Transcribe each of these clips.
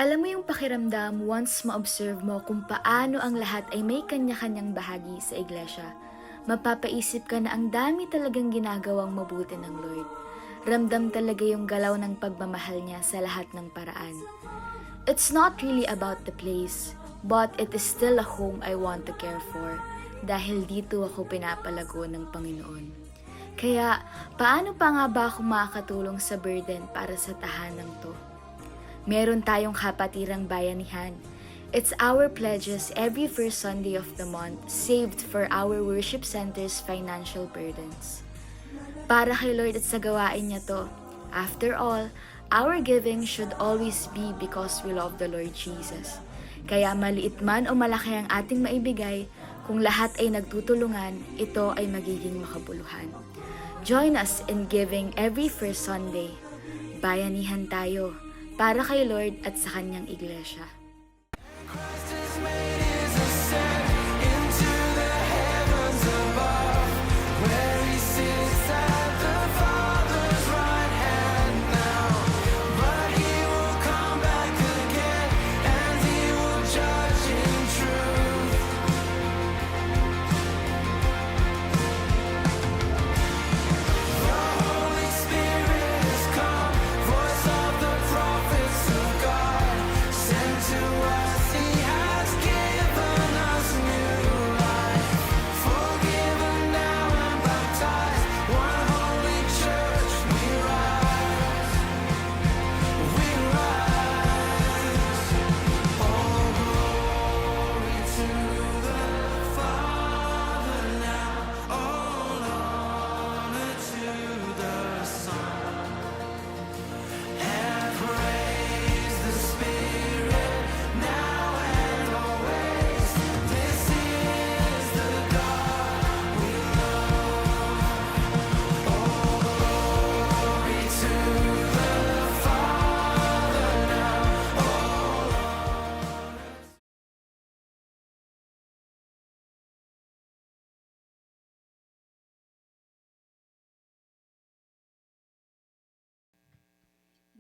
Alam mo yung pakiramdam once ma-observe mo kung paano ang lahat ay may kanya-kanyang bahagi sa iglesia. Mapapaisip ka na ang dami talagang ginagawang mabuti ng Lord. Ramdam talaga yung galaw ng pagmamahal niya sa lahat ng paraan. It's not really about the place, but it is still a home I want to care for dahil dito ako pinapalago ng Panginoon. Kaya, paano pa nga ba ako makakatulong sa burden para sa tahanang to? Meron tayong kapatirang bayanihan. It's our pledges every first Sunday of the month saved for our worship center's financial burdens. Para kay Lord at sa gawain niya to. After all, our giving should always be because we love the Lord Jesus. Kaya maliit man o malaki ang ating maibigay, kung lahat ay nagtutulungan, ito ay magiging makabuluhan. Join us in giving every first Sunday. Bayanihan tayo para kay Lord at sa kanyang iglesia.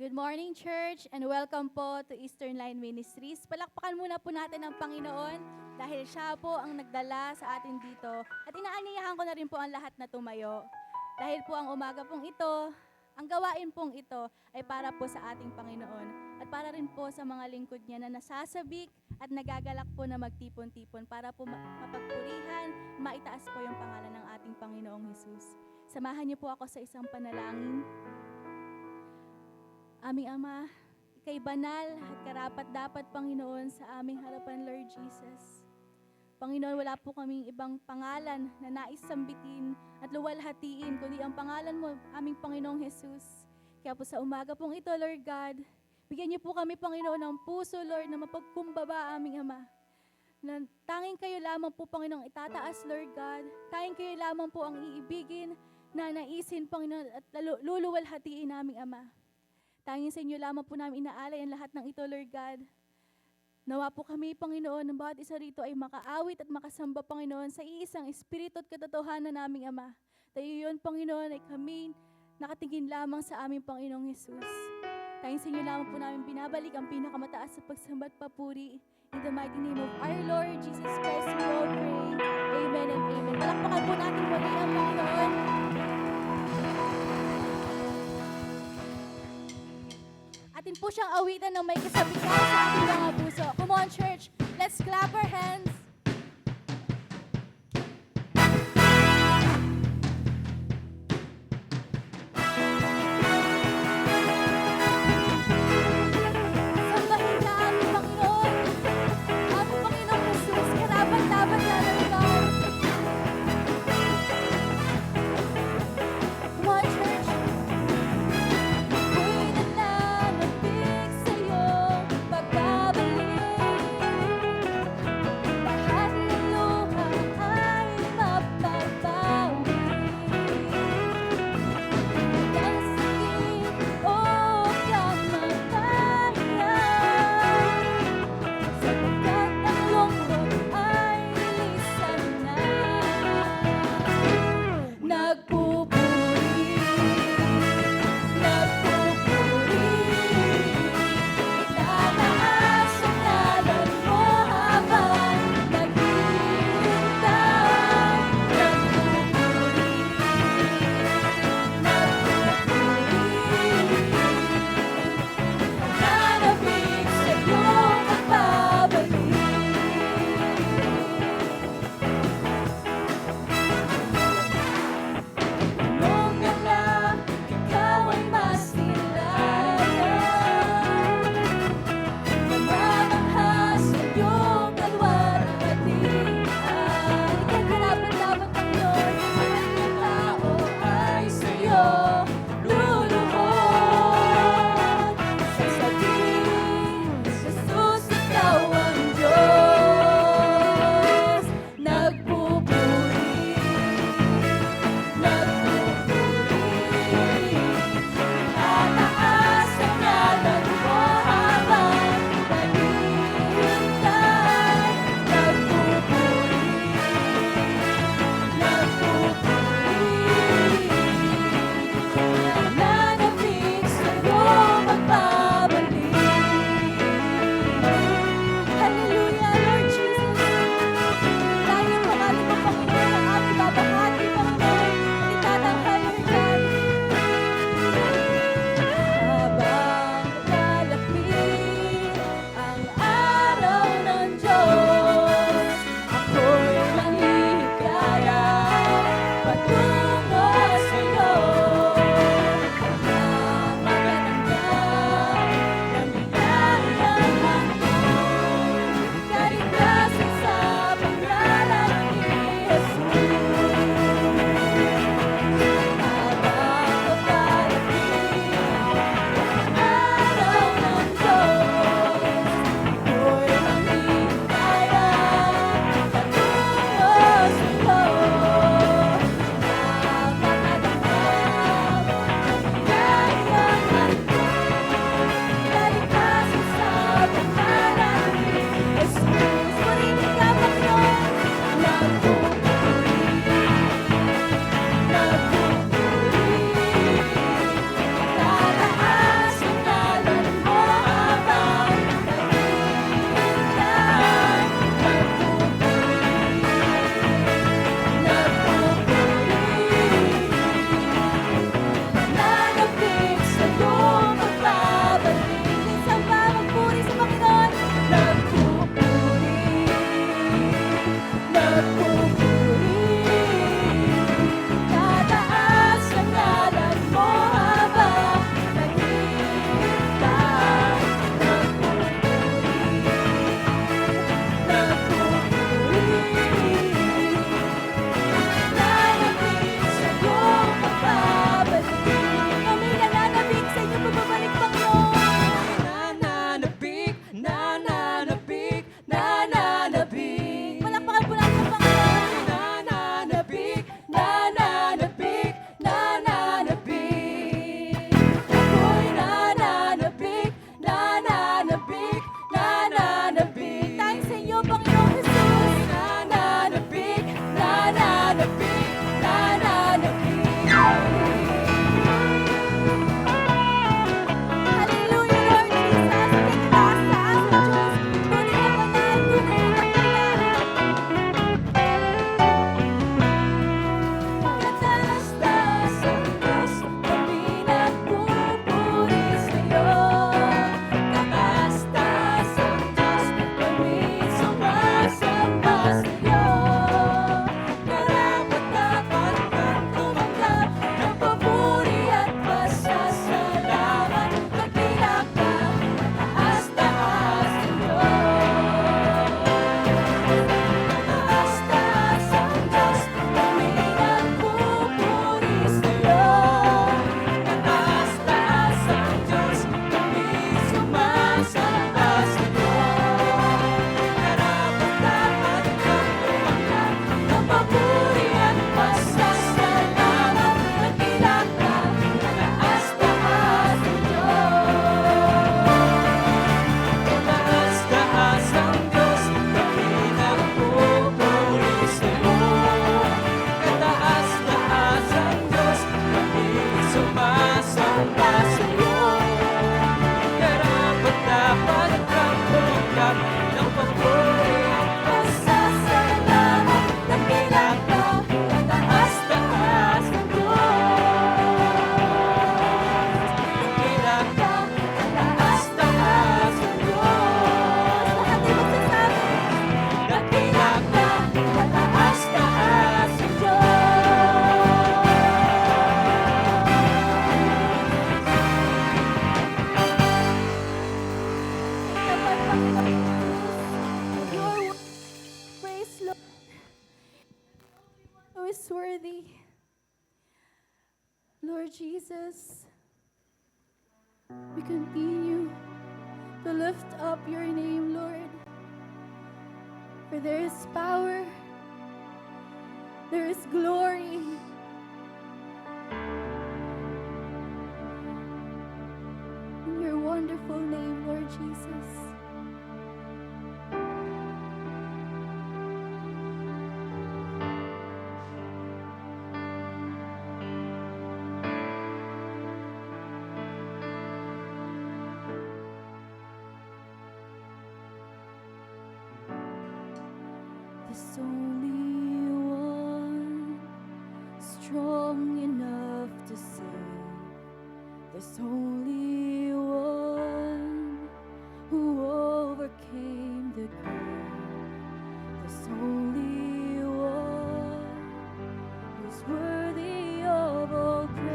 Good morning, church, and welcome po to Eastern Line Ministries. Palakpakan muna po natin ang Panginoon dahil siya po ang nagdala sa atin dito. At inaanyayahan ko na rin po ang lahat na tumayo. Dahil po ang umaga pong ito, ang gawain pong ito ay para po sa ating Panginoon. At para rin po sa mga lingkod niya na nasasabik at nagagalak po na magtipon-tipon para po mapagpurihan, maitaas po yung pangalan ng ating Panginoong Jesus. Samahan niyo po ako sa isang panalangin. Aming Ama, Ika'y banal at karapat-dapat, Panginoon, sa aming harapan, Lord Jesus. Panginoon, wala po kaming ibang pangalan na nais sambitin at luwalhatiin, kundi ang pangalan mo, aming Panginoong Jesus. Kaya po sa umaga pong ito, Lord God, bigyan niyo po kami, Panginoon, ng puso, Lord, na mapagkumbaba, aming Ama. Na tanging kayo lamang po, Panginoong itataas, Lord God. Tanging kayo lamang po ang iibigin, na naisin, Panginoon, at luluwalhatiin, aming Ama. Tanging sa inyo lamang po namin inaalay ang lahat ng ito, Lord God. Nawa po kami, Panginoon, ng bawat isa rito ay makaawit at makasamba, Panginoon, sa iisang espiritu at katotohanan naming Ama. Tayo yun, Panginoon, ay kami nakatingin lamang sa aming Panginoong Jesus. Tanging sa inyo lamang po namin binabalik ang pinakamataas sa pagsamba at papuri. In the mighty name of our Lord Jesus Christ, we all pray. Amen and amen. Palakpakan po natin muli ang Panginoon. Atin po siyang awitan ng may kasabihan sa ating mga puso. Come on, church. Let's clap our hands. Sambahin ka aming Panginoon. Aming Panginoong Jesus, karapat-dapat na ng God. Come on, church. Ako'y nananapig sa'yo pagbabalik. Lord Jesus, we continue to lift up your name, Lord. For there is power, there is glory in your wonderful name, Lord Jesus. There's only one strong enough to save. There's only one who overcame the grave. There's only one who's worthy of all praise.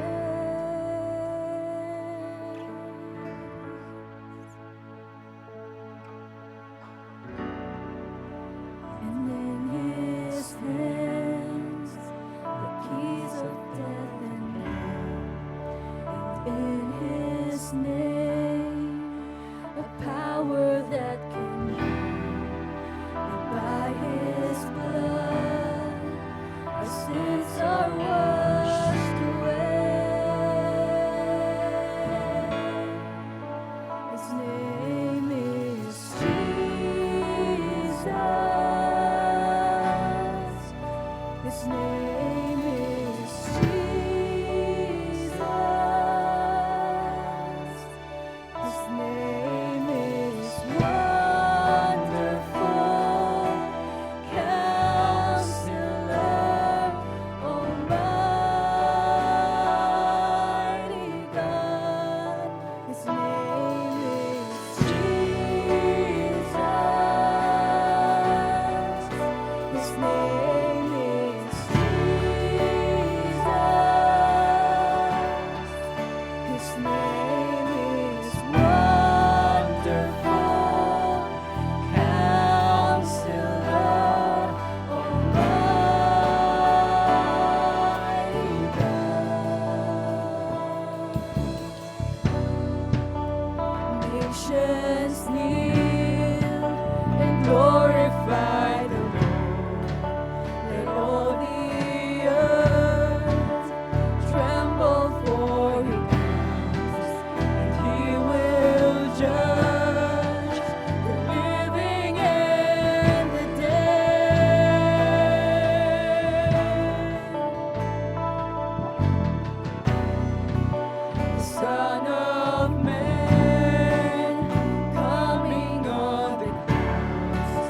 And in his hands the keys of death and hell, and in his name a power that can heal, and by his blood our sins are washed away. His name is Jesus. His name is Jesus. His name is Wonderful Counselor, Almighty God. His name is Jesus. His name is Jesus. His name is Wonderful Counselor, Almighty God. Nations kneel and glorify the Lord. Let all the earth tremble, for he comes, and he will judge the living and the dead. The Son of Man coming on the clouds,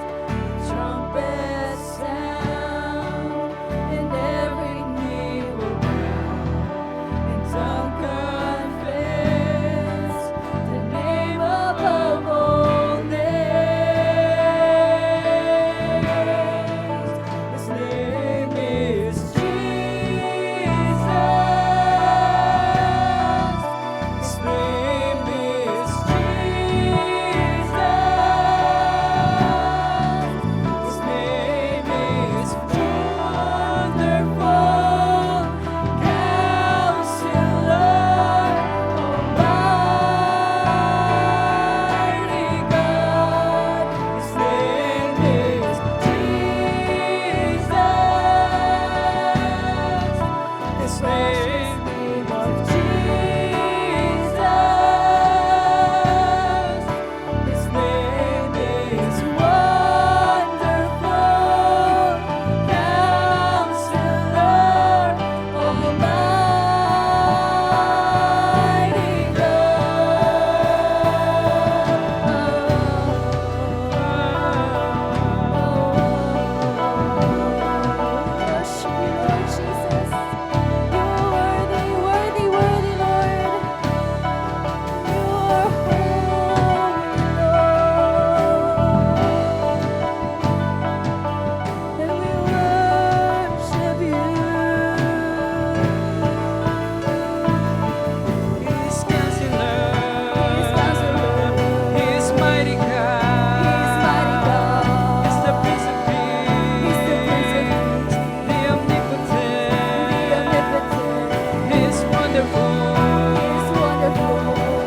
wonderful. He is wonderful.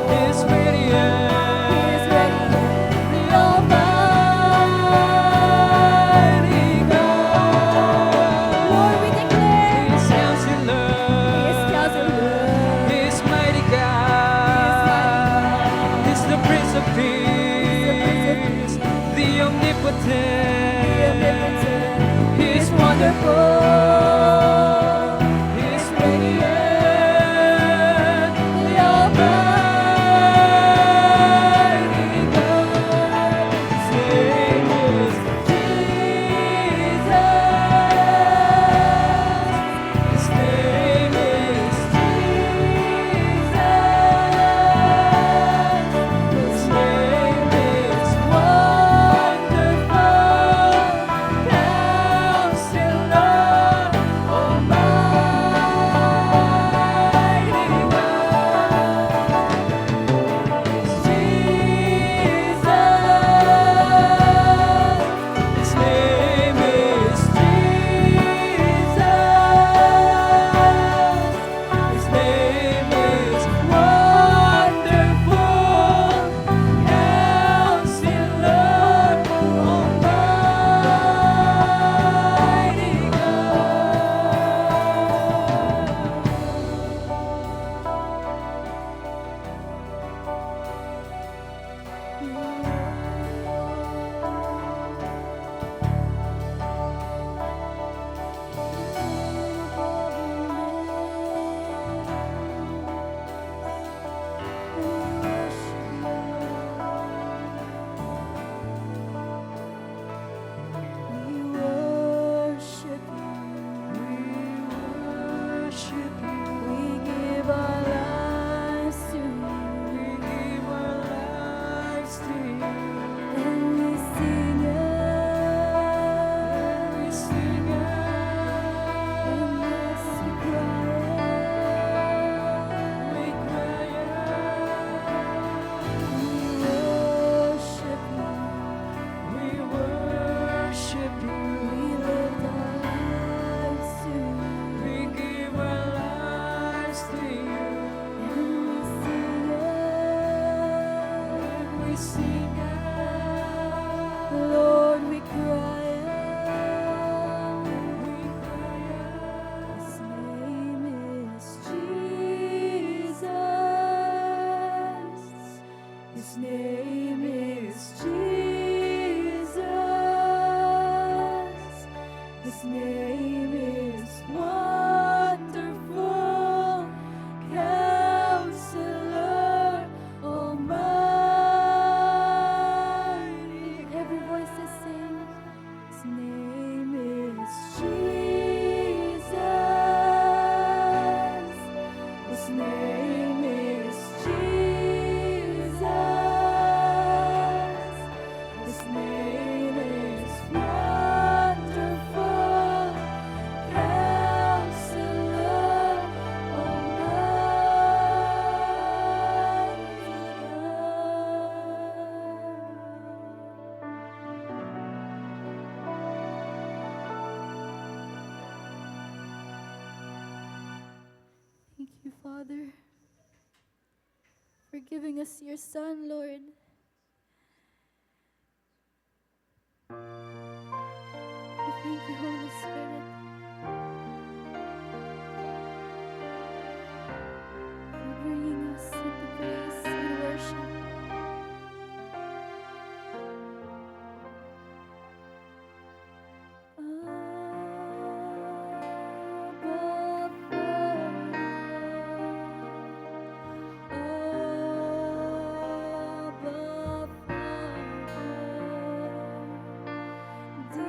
He is radiant. He is radiant. The Almighty God. Lord, we declare He is Counselor. He is Counselor. He is mighty God. He's the Prince of Peace. The Omnipotent. He is wonderful. He is radiant. The Almighty God. His name is Jesus. His name is Jesus. His name is Wonderful Counselor, Almighty God. Jesus. His name is Jesus. His name is Wonderful Counselor, Almighty Lord, we cry out. His name is Jesus. His name is Jesus. His name is Wonderful Counselor, Almighty. Every voice is sing. His name is Jesus. His name is Jesus. His name is Wonderful Counselor, Thank you, Father, for giving us your Son, Lord. We thank you, Holy Spirit, for bringing us into praise and worship. Abba, Father.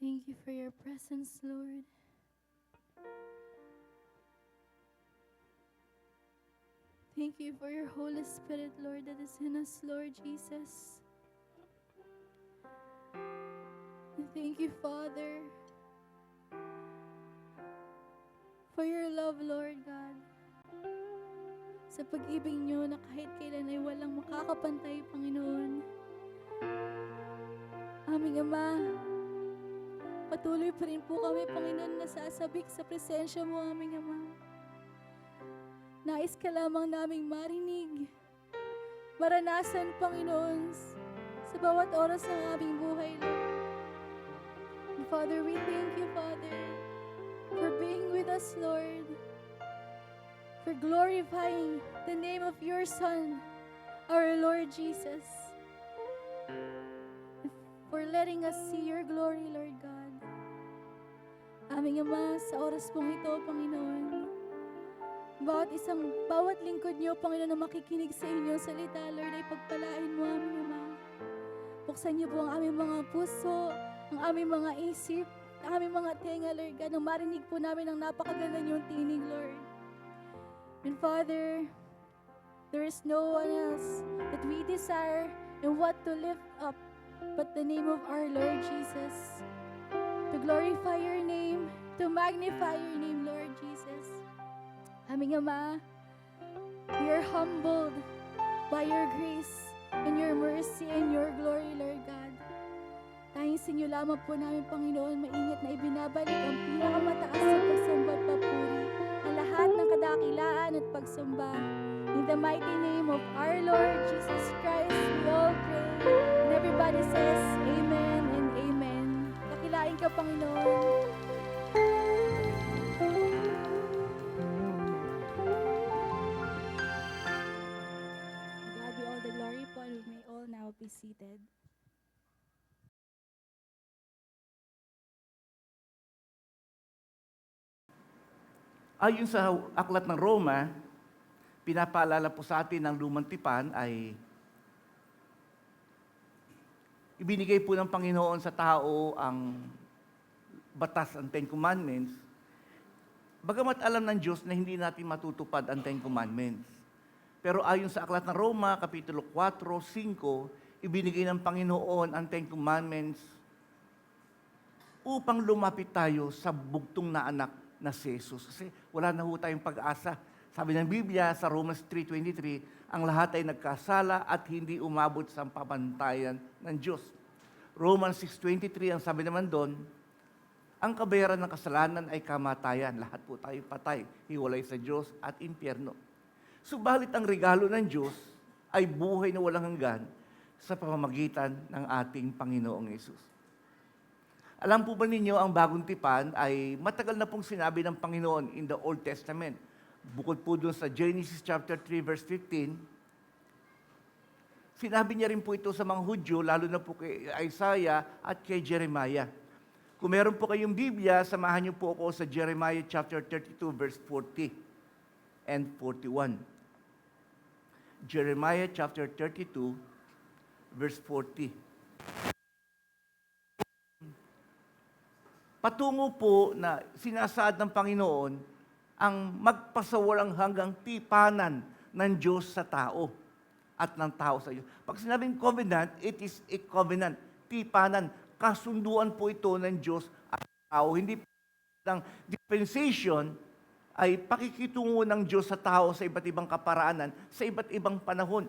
Thank you for your presence, Lord. Thank you for your Holy Spirit, Lord, that is in us, Lord Jesus. And thank you, Father, for your love, Lord God. Sa pag-ibig niyo na kahit kailan ay walang makakapantay, Panginoon. Aming Ama, patuloy pa rin po kami, Panginoon, nasasabik sa presensya mo, aming Ama. Nais ka lamang naming marinig, maranasan, Panginoon, sa bawat oras ng aming buhay, Lord. And Father, we thank you, Father, for being with us, Lord, for glorifying the name of your Son, our Lord Jesus, and for letting us see your glory, Lord God. Aming Ama, sa oras pong ito, Panginoon, bawat lingkod niyo, Panginoon, na makikinig sa inyong salita, Lord, ay pagpalain mo, aming Ama. Buksan niyo po ang aming mga puso, ang aming mga isip, ang aming mga tenga, Lord God, nang marinig po namin ang napakaganda niyong tinig, Lord. And Father, there is no one else that we desire and what to lift up but the name of our Lord Jesus. To glorify your name, to magnify your name, Lord Jesus. Aming Ama, we are humbled by your grace and your mercy and your glory, Lord God. Tanging sa inyo lamang po namin, Panginoon, maingat na ibinabalik ang pinakamataas sa pagsamba at papuri, ang lahat ng kadakilaan at pagsamba. In the mighty name of our Lord Jesus Christ, we all pray. And everybody says, Amen and Amen. Dakilain ka, Panginoon. We may all now be seated. Ayon sa aklat ng Roma, pinapaalala po sa atin ng lumang tipan ay ibinigay po ng Panginoon sa tao ang batas, ang Ten Commandments, bagamat alam ng Diyos na hindi natin matutupad ang Ten Commandments. Pero ayon sa aklat ng Roma, Kapitulo 4, 5, ibinigay ng Panginoon ang Ten Commandments upang lumapit tayo sa bugtong na anak na si Jesus. Kasi wala na ho tayong pag-asa. Sabi ng Biblia sa Romans 3:23, ang lahat ay nagkasala at hindi umabot sa pamantayan ng Diyos. Romans 6:23, ang sabi naman doon, ang kabayaran ng kasalanan ay kamatayan. Lahat po tayo patay, hiwalay sa Diyos at impyerno. Subalit ang regalo ng Diyos ay buhay na walang hanggan sa pamamagitan ng ating Panginoong Yesus. Alam po ba ninyo, ang bagong tipan ay matagal na pong sinabi ng Panginoon in the Old Testament. Bukod po doon sa Genesis chapter 3 verse 15, Sinabi niya rin po ito sa mga Hudyo, lalo na po kay Isaiah at kay Jeremiah. Kung meron po kayong Biblia, samahan niyo po ako sa Jeremiah chapter 32, verse 40 and 41. Jeremiah chapter 32, verse 40. Patungo po na sinasaad ng Panginoon ang magpasawalang hanggang tipanan ng Diyos sa tao at ng tao sa Diyos. Pag sinabing covenant, it is a covenant. Tipanan, kasunduan po ito ng Diyos at tao. Hindi ng dispensation ay pakikitungo ng Diyos sa tao sa iba't ibang kaparaanan, sa iba't ibang panahon.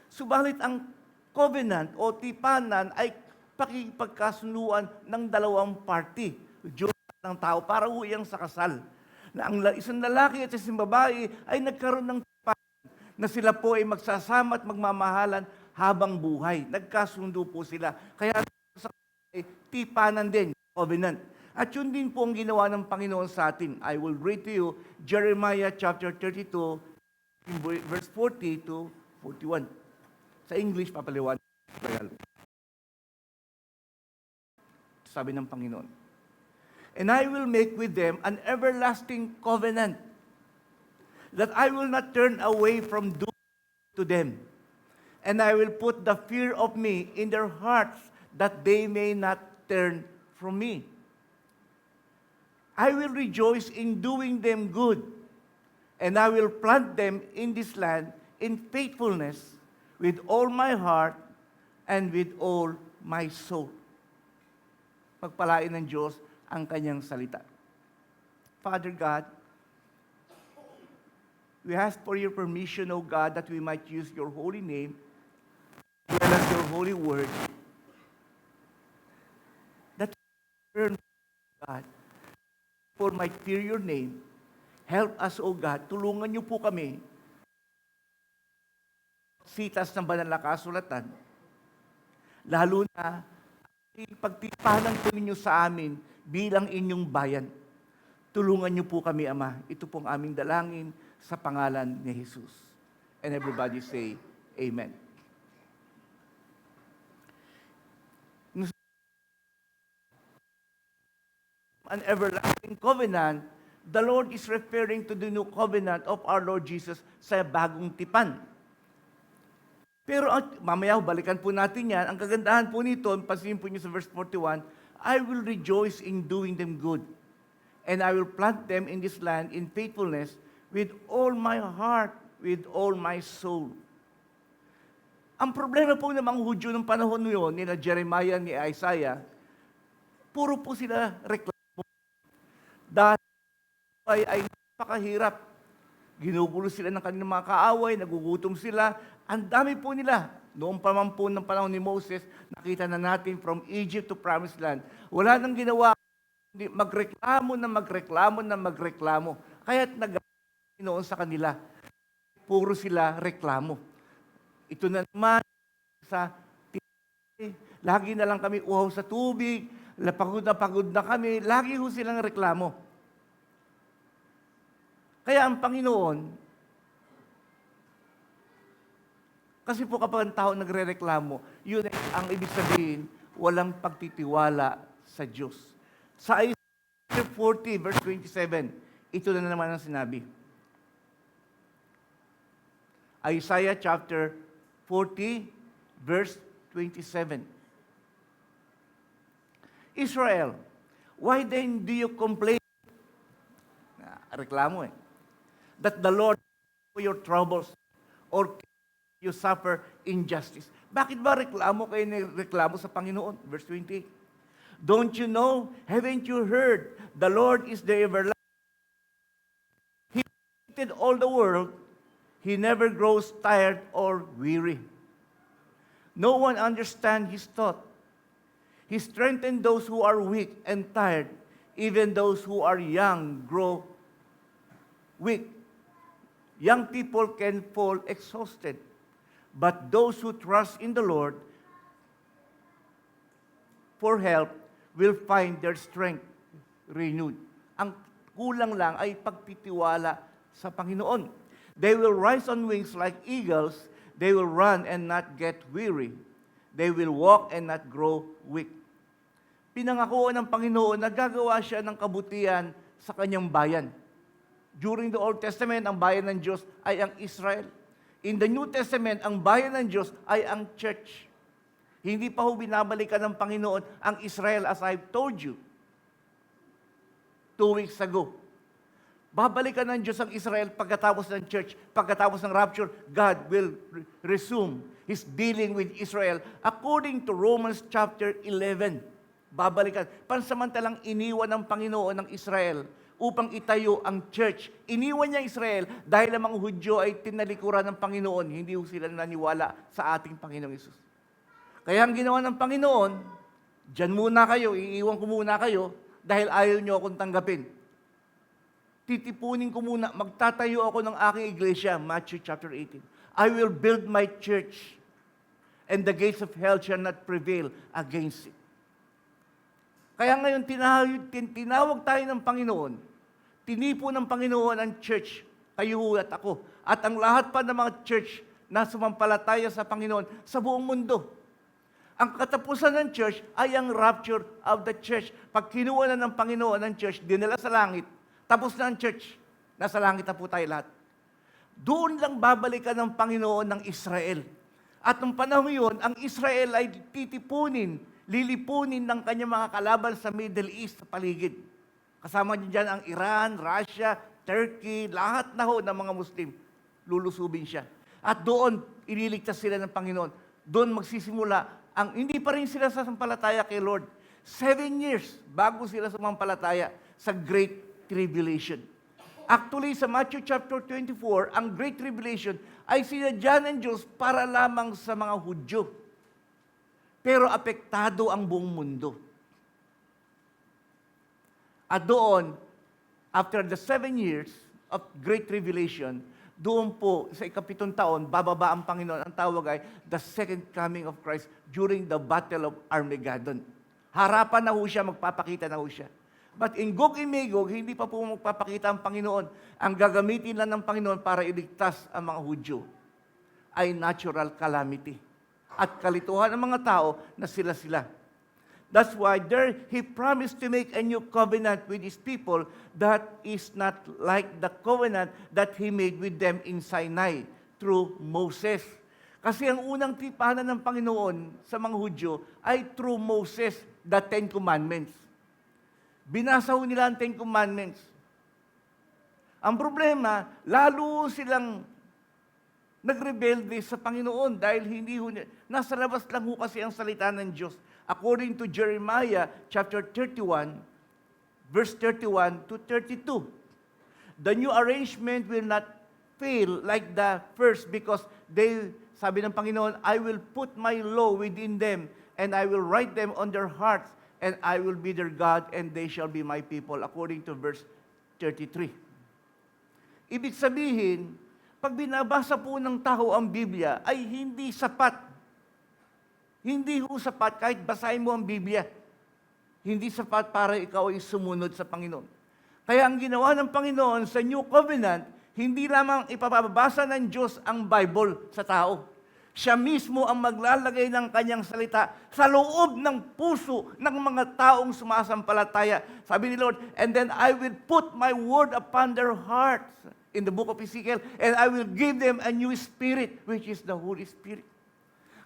Subalit ang covenant o tipanan ay pakipagkasunduan ng dalawang party, Diyos at ng tao, para huyang sa kasal. Na ang isang lalaki at isang babae ay nagkaroon ng tipanan na sila po ay magsasama at magmamahalan habang buhay. Nagkasundo po sila. Kaya sa tipanan din, covenant. At yun din po ang ginawa ng Panginoon sa atin. I will read to you Jeremiah chapter 32, verse 40 to 41. Sa English, papaliwanag. Sabi ng Panginoon, "And I will make with them an everlasting covenant, that I will not turn away from doing to them. And I will put the fear of me in their hearts, that they may not turn from me. I will rejoice in doing them good, and I will plant them in this land in faithfulness with all my heart and with all my soul." Pagpalain ng Diyos ang kanyang salita. Father God, we ask for your permission, O God, that we might use your holy name, as well as your holy word, that we learn, God, for might fear your name. Help us, O God, tulungan niyo po kami sitas ng banal na kasulatan, lalo na pagtipanan po ninyo sa amin bilang inyong bayan. Tulungan niyo po kami, Ama. Ito pong aming dalangin sa pangalan ni Jesus. And everybody say, Amen. An everlasting covenant, the Lord is referring to the new covenant of our Lord Jesus sa bagong tipan. Pero mamaya, balikan po natin yan. Ang kagandahan po nito, pasin po niyo sa verse 41, I will rejoice in doing them good, and I will plant them in this land in faithfulness with all my heart, with all my soul. Ang problema po ng mga Hudyo ng panahon noon, nila Jeremiah, ni Isaiah, puro po sila reklamo. Dahil ay napakahirap. Ginugulo sila ng kanilang mga kaaway, nagugutom sila. Ang dami po nila. Noong pa man po ng panahon ni Moses, nakita na natin from Egypt to Promised Land. Wala nang ginawa, magreklamo na magreklamo na magreklamo. Kaya't noon sa kanila, puro sila reklamo. Ito na naman sa lagi na lang kami uhaw sa tubig, pagod na kami, lagi ho silang reklamo. Kaya ang Panginoon, kasi po kapag ang tao nagre-reklamo, yun ang ibig sabihin, walang pagtitiwala sa Diyos. Sa Isaiah 40 verse 27, ito na naman ang sinabi. Isaiah chapter 40 verse 27. Israel, why then do you complain? Reklamo that the Lord for your troubles or you suffer injustice. Bakit ba reklamo kayo reklamo sa Panginoon? Verse 28. Don't you know, haven't you heard, the Lord is the everlasting. He created all the world. He never grows tired or weary. No one understands his thought. He strengthens those who are weak and tired. Even those who are young grow weak. Young people can fall exhausted. But those who trust in the Lord for help will find their strength renewed. Ang kulang lang ay pagtitiwala sa Panginoon. They will rise on wings like eagles. They will run and not get weary. They will walk and not grow weak. Pinangakuan ng Panginoon na gagawa siya ng kabutihan sa kanyang bayan. During the Old Testament, ang bayan ng Diyos ay ang Israel. In the New Testament, ang bayan ng Diyos ay ang church. Hindi pa ho binabalikan ng Panginoon ang Israel as I've told you 2 weeks ago. Babalikan ng Diyos ang Israel pagkatapos ng church, pagkatapos ng rapture, God will resume His dealing with Israel according to Romans chapter 11. Babalikan. Pansamantalang iniwan ng Panginoon ng Israel upang itayo ang church. Iniwan niya Israel dahil ang mga Hudyo ay tinalikuran ng Panginoon. Hindi ho sila naniwala sa ating Panginoong Isus. Kaya ang ginawa ng Panginoon, dyan muna kayo, iiwan ko muna kayo dahil ayaw niyo akong tanggapin. Titipunin ko muna, magtatayo ako ng aking iglesia, Matthew chapter 18. I will build my church, and the gates of hell shall not prevail against it. Kaya ngayon, tinawag tayo ng Panginoon, tinipo ng Panginoon ang church, kayo at ako, at ang lahat pa ng mga church na sumampalataya sa Panginoon sa buong mundo. Ang katapusan ng church ay ang rapture of the church. Pag kinuha na ng Panginoon ang church, dinala sa langit, tapos na ang church. Nasa langit na po tayo lahat. Doon lang babalikan ng Panginoon ng Israel. At nung panahon yun, ang Israel ay titipunin, lilipunin ng kanyang mga kalaban sa Middle East sa paligid. Kasama niyo dyan ang Iran, Russia, Turkey, lahat na ho ng mga Muslim. Lulusubin siya. At doon, ililigtas sila ng Panginoon. Doon magsisimula ang hindi pa rin sila sasampalataya kay Lord. 7 years bago sila sumampalataya sa Great Tribulation. Actually, sa Matthew chapter 24, ang Great Tribulation ay sinadya ng Diyos para lamang sa mga Hudyo. Pero apektado ang buong mundo. At doon, after the 7 years of Great Tribulation, doon po sa ikapitong taon, bababa ang Panginoon. Ang tawag ay the second coming of Christ during the Battle of Armageddon. Harapan na ho siya, magpapakita na ho siya. But in Gog and Magog, hindi pa po magpapakita ang Panginoon. Ang gagamitin lang ng Panginoon para iligtas ang mga Hudyo ay natural calamity. At kalituhan ng mga tao na sila-sila. That's why there He promised to make a new covenant with His people that is not like the covenant that He made with them in Sinai through Moses. Kasi ang unang tipanan ng Panginoon sa mga Hudyo ay through Moses, the Ten Commandments. Binasa ho nila ang Ten Commandments. Ang problema, lalo silang nagrebelde sa Panginoon dahil hindi ho, nasa labas lang ho kasi ang salita ng Diyos. According to Jeremiah chapter 31, verse 31 to 32. The new arrangement will not fail like the first because they, sabi ng Panginoon, I will put my law within them and I will write them on their hearts and I will be their God, and they shall be my people, according to verse 33. Ibig sabihin, pag binabasa po ng tao ang Biblia, ay hindi sapat. Hindi ho sapat kahit basahin mo ang Biblia. Hindi sapat para ikaw ay sumunod sa Panginoon. Kaya ang ginawa ng Panginoon sa New Covenant, hindi lamang ipapabasa ng Diyos ang Bible sa tao. Siya mismo ang maglalagay ng kanyang salita sa loob ng puso ng mga taong sumasampalataya. Sabi ni Lord, and then I will put my word upon their hearts in the book of Ezekiel, and I will give them a new spirit, which is the Holy Spirit.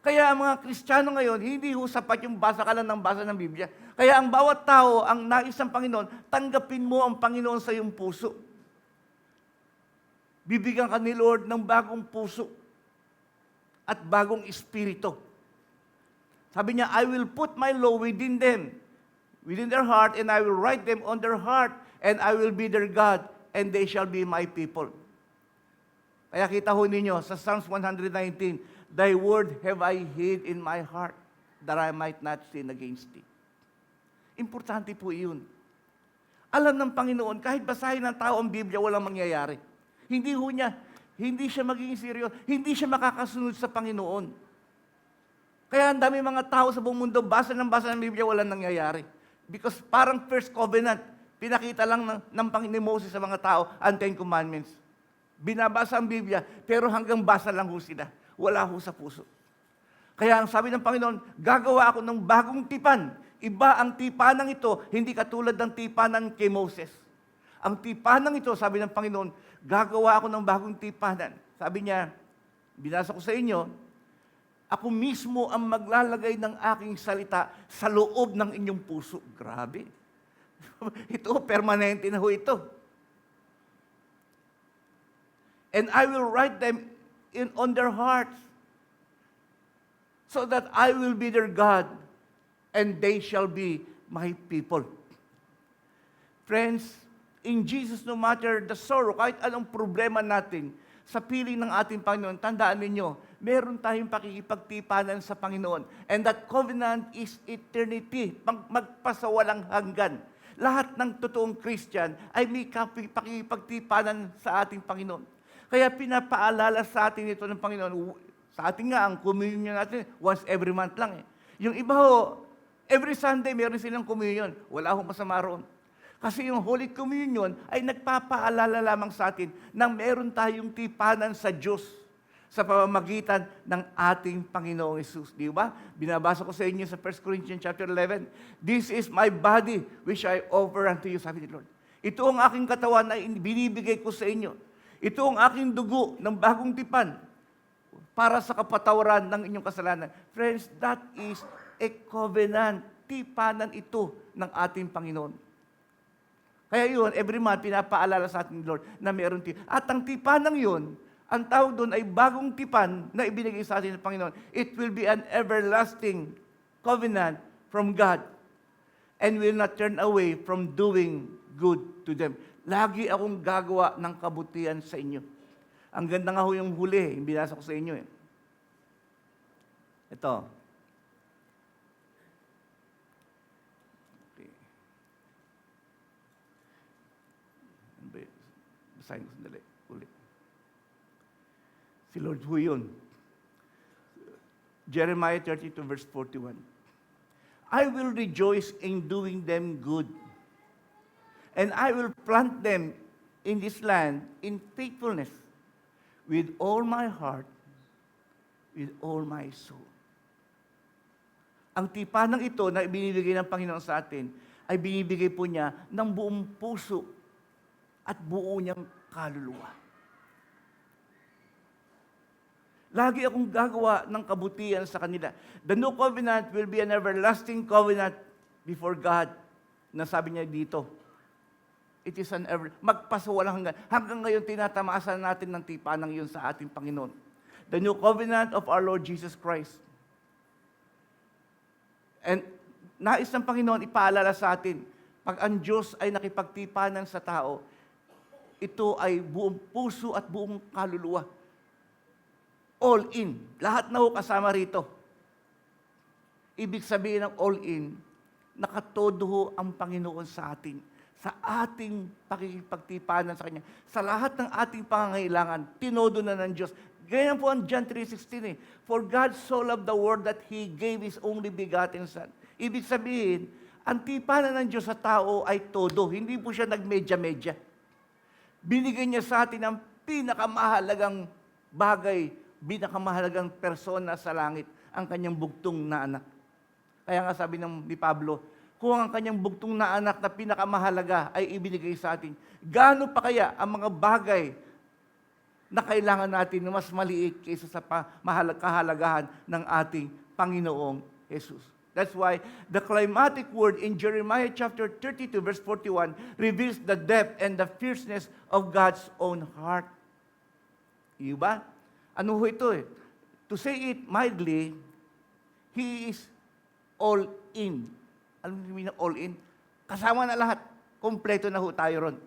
Kaya ang mga Kristiyano ngayon, hindi ho sapat yung basa ka lang ng basa ng Biblia. Kaya ang bawat tao, ang nais ng Panginoon, tanggapin mo ang Panginoon sa iyong puso. Bibigyan ka ni Lord ng bagong puso at bagong espiritu. Sabi niya, I will put my law within them, within their heart, and I will write them on their heart, and I will be their God, and they shall be my people. Kaya kita ho ninyo, sa Psalms 119, Thy word have I hid in my heart, that I might not sin against thee. Importante po iyon. Alam ng Panginoon, kahit basahin ng tao ang Biblia, walang mangyayari. Hindi siya magiging seryoso, hindi siya makakasunod sa Panginoon. Kaya ang dami mga tao sa buong mundo, basa ng Biblia, walang nangyayari. Because parang first covenant, pinakita lang ng Panginoon Moses sa mga tao ang Ten Commandments. Binabasa ang Biblia, pero hanggang basa lang ho sila. Wala ho sa puso. Kaya ang sabi ng Panginoon, gagawa ako ng bagong tipan. Iba ang tipanang ito, hindi katulad ng tipanan kay Moses. Ang tipanang ito, sabi ng Panginoon, gagawa ako ng bagong tipanan. Sabi niya, binasa ko sa inyo, ako mismo ang maglalagay ng aking salita sa loob ng inyong puso. Grabe. Ito, permanente na ho ito. And I will write them on their hearts so that I will be their God and they shall be my people. Friends, in Jesus, no matter the sorrow, kahit anong problema natin, sa piling ng ating Panginoon, tandaan ninyo, meron tayong pakikipagtipanan sa Panginoon. And that covenant is eternity, magpasawalang hanggan. Lahat ng totoong Christian ay may pakikipagtipanan sa ating Panginoon. Kaya pinapaalala sa atin ito ng Panginoon. Sa atin nga, ang communion natin, once every month lang eh. Yung iba ho, every Sunday meron silang communion. Wala hong masama roon. Kasi yung Holy Communion ay nagpapaalala lamang sa atin na meron tayong tipanan sa Diyos sa pamamagitan ng ating Panginoong Hesus. Di ba? Binabasa ko sa inyo sa 1 Corinthians chapter 11. This is my body which I offer unto you, sabi ni Lord. Ito ang aking katawan na binibigay ko sa inyo. Ito ang aking dugo ng bagong tipan para sa kapatawaran ng inyong kasalanan. Friends, that is a covenant. Tipanan ito ng ating Panginoon. Kaya yun, every month, pinapaalala sa ating Lord na meron tipan. At ang tipanang yun, ang tawag doon ay bagong tipan na ibinigay sa atin ng Panginoon. It will be an everlasting covenant from God and will not turn away from doing good to them. Lagi akong gagawa ng kabutihan sa inyo. Ang ganda nga ho yung huli, yung binasa ko sa inyo eh. Ito. Okay. Basahin ko sandali. Huli. Si Lord ho yun. Jeremiah 32 verse 41. I will rejoice in doing them good, and I will plant them in this land in faithfulness with all my heart, with all my soul. Ang tipanang ito na ibinibigay ng Panginoon sa atin ay binibigay po niya ng buong puso at buo niyang kaluluwa. Lagi akong gagawa ng kabutihan sa kanila. The new covenant will be an everlasting covenant before God. Nasabi niya dito. It is an magpasawalang hanggan. Hanggang ngayon, tinatamaasan natin ng tipanang yun sa ating Panginoon. The new covenant of our Lord Jesus Christ. And nais ng Panginoon ipaalala sa atin, pag ang Diyos ay nakipagtipanan sa tao, ito ay buong puso at buong kaluluwa. All in. Lahat na ho kasama rito. Ibig sabihin ng all in, nakatodo ho ang Panginoon sa atin. Sa ating pakikipagtipanan sa Kanya. Sa lahat ng ating pangangailangan, tinodo na ng Diyos. Ganyan po ang John 3:16 eh. For God so loved the world that He gave His only begotten Son. Ibig sabihin, ang tipanan ng Diyos sa tao ay todo. Hindi po siya nagmedya-medya. Binigay niya sa atin ang pinakamahalagang bagay, pinakamahalagang persona sa langit, ang kanyang bugtong na anak. Kaya nga sabi ni Pablo, kung ang kanyang bugtong na anak na pinakamahalaga ay ibinigay sa atin, gaano pa kaya ang mga bagay na kailangan natin na mas maliit kaysa sa kahalagahan ng ating Panginoong Jesus. That's why the climatic word in Jeremiah chapter 32 verse 41 reveals the depth and the fierceness of God's own heart. Iba? Ano ho ito eh? To say it mildly, He is all in. Ano yung all in? Kasama na lahat. Kompleto na ho tayo ron.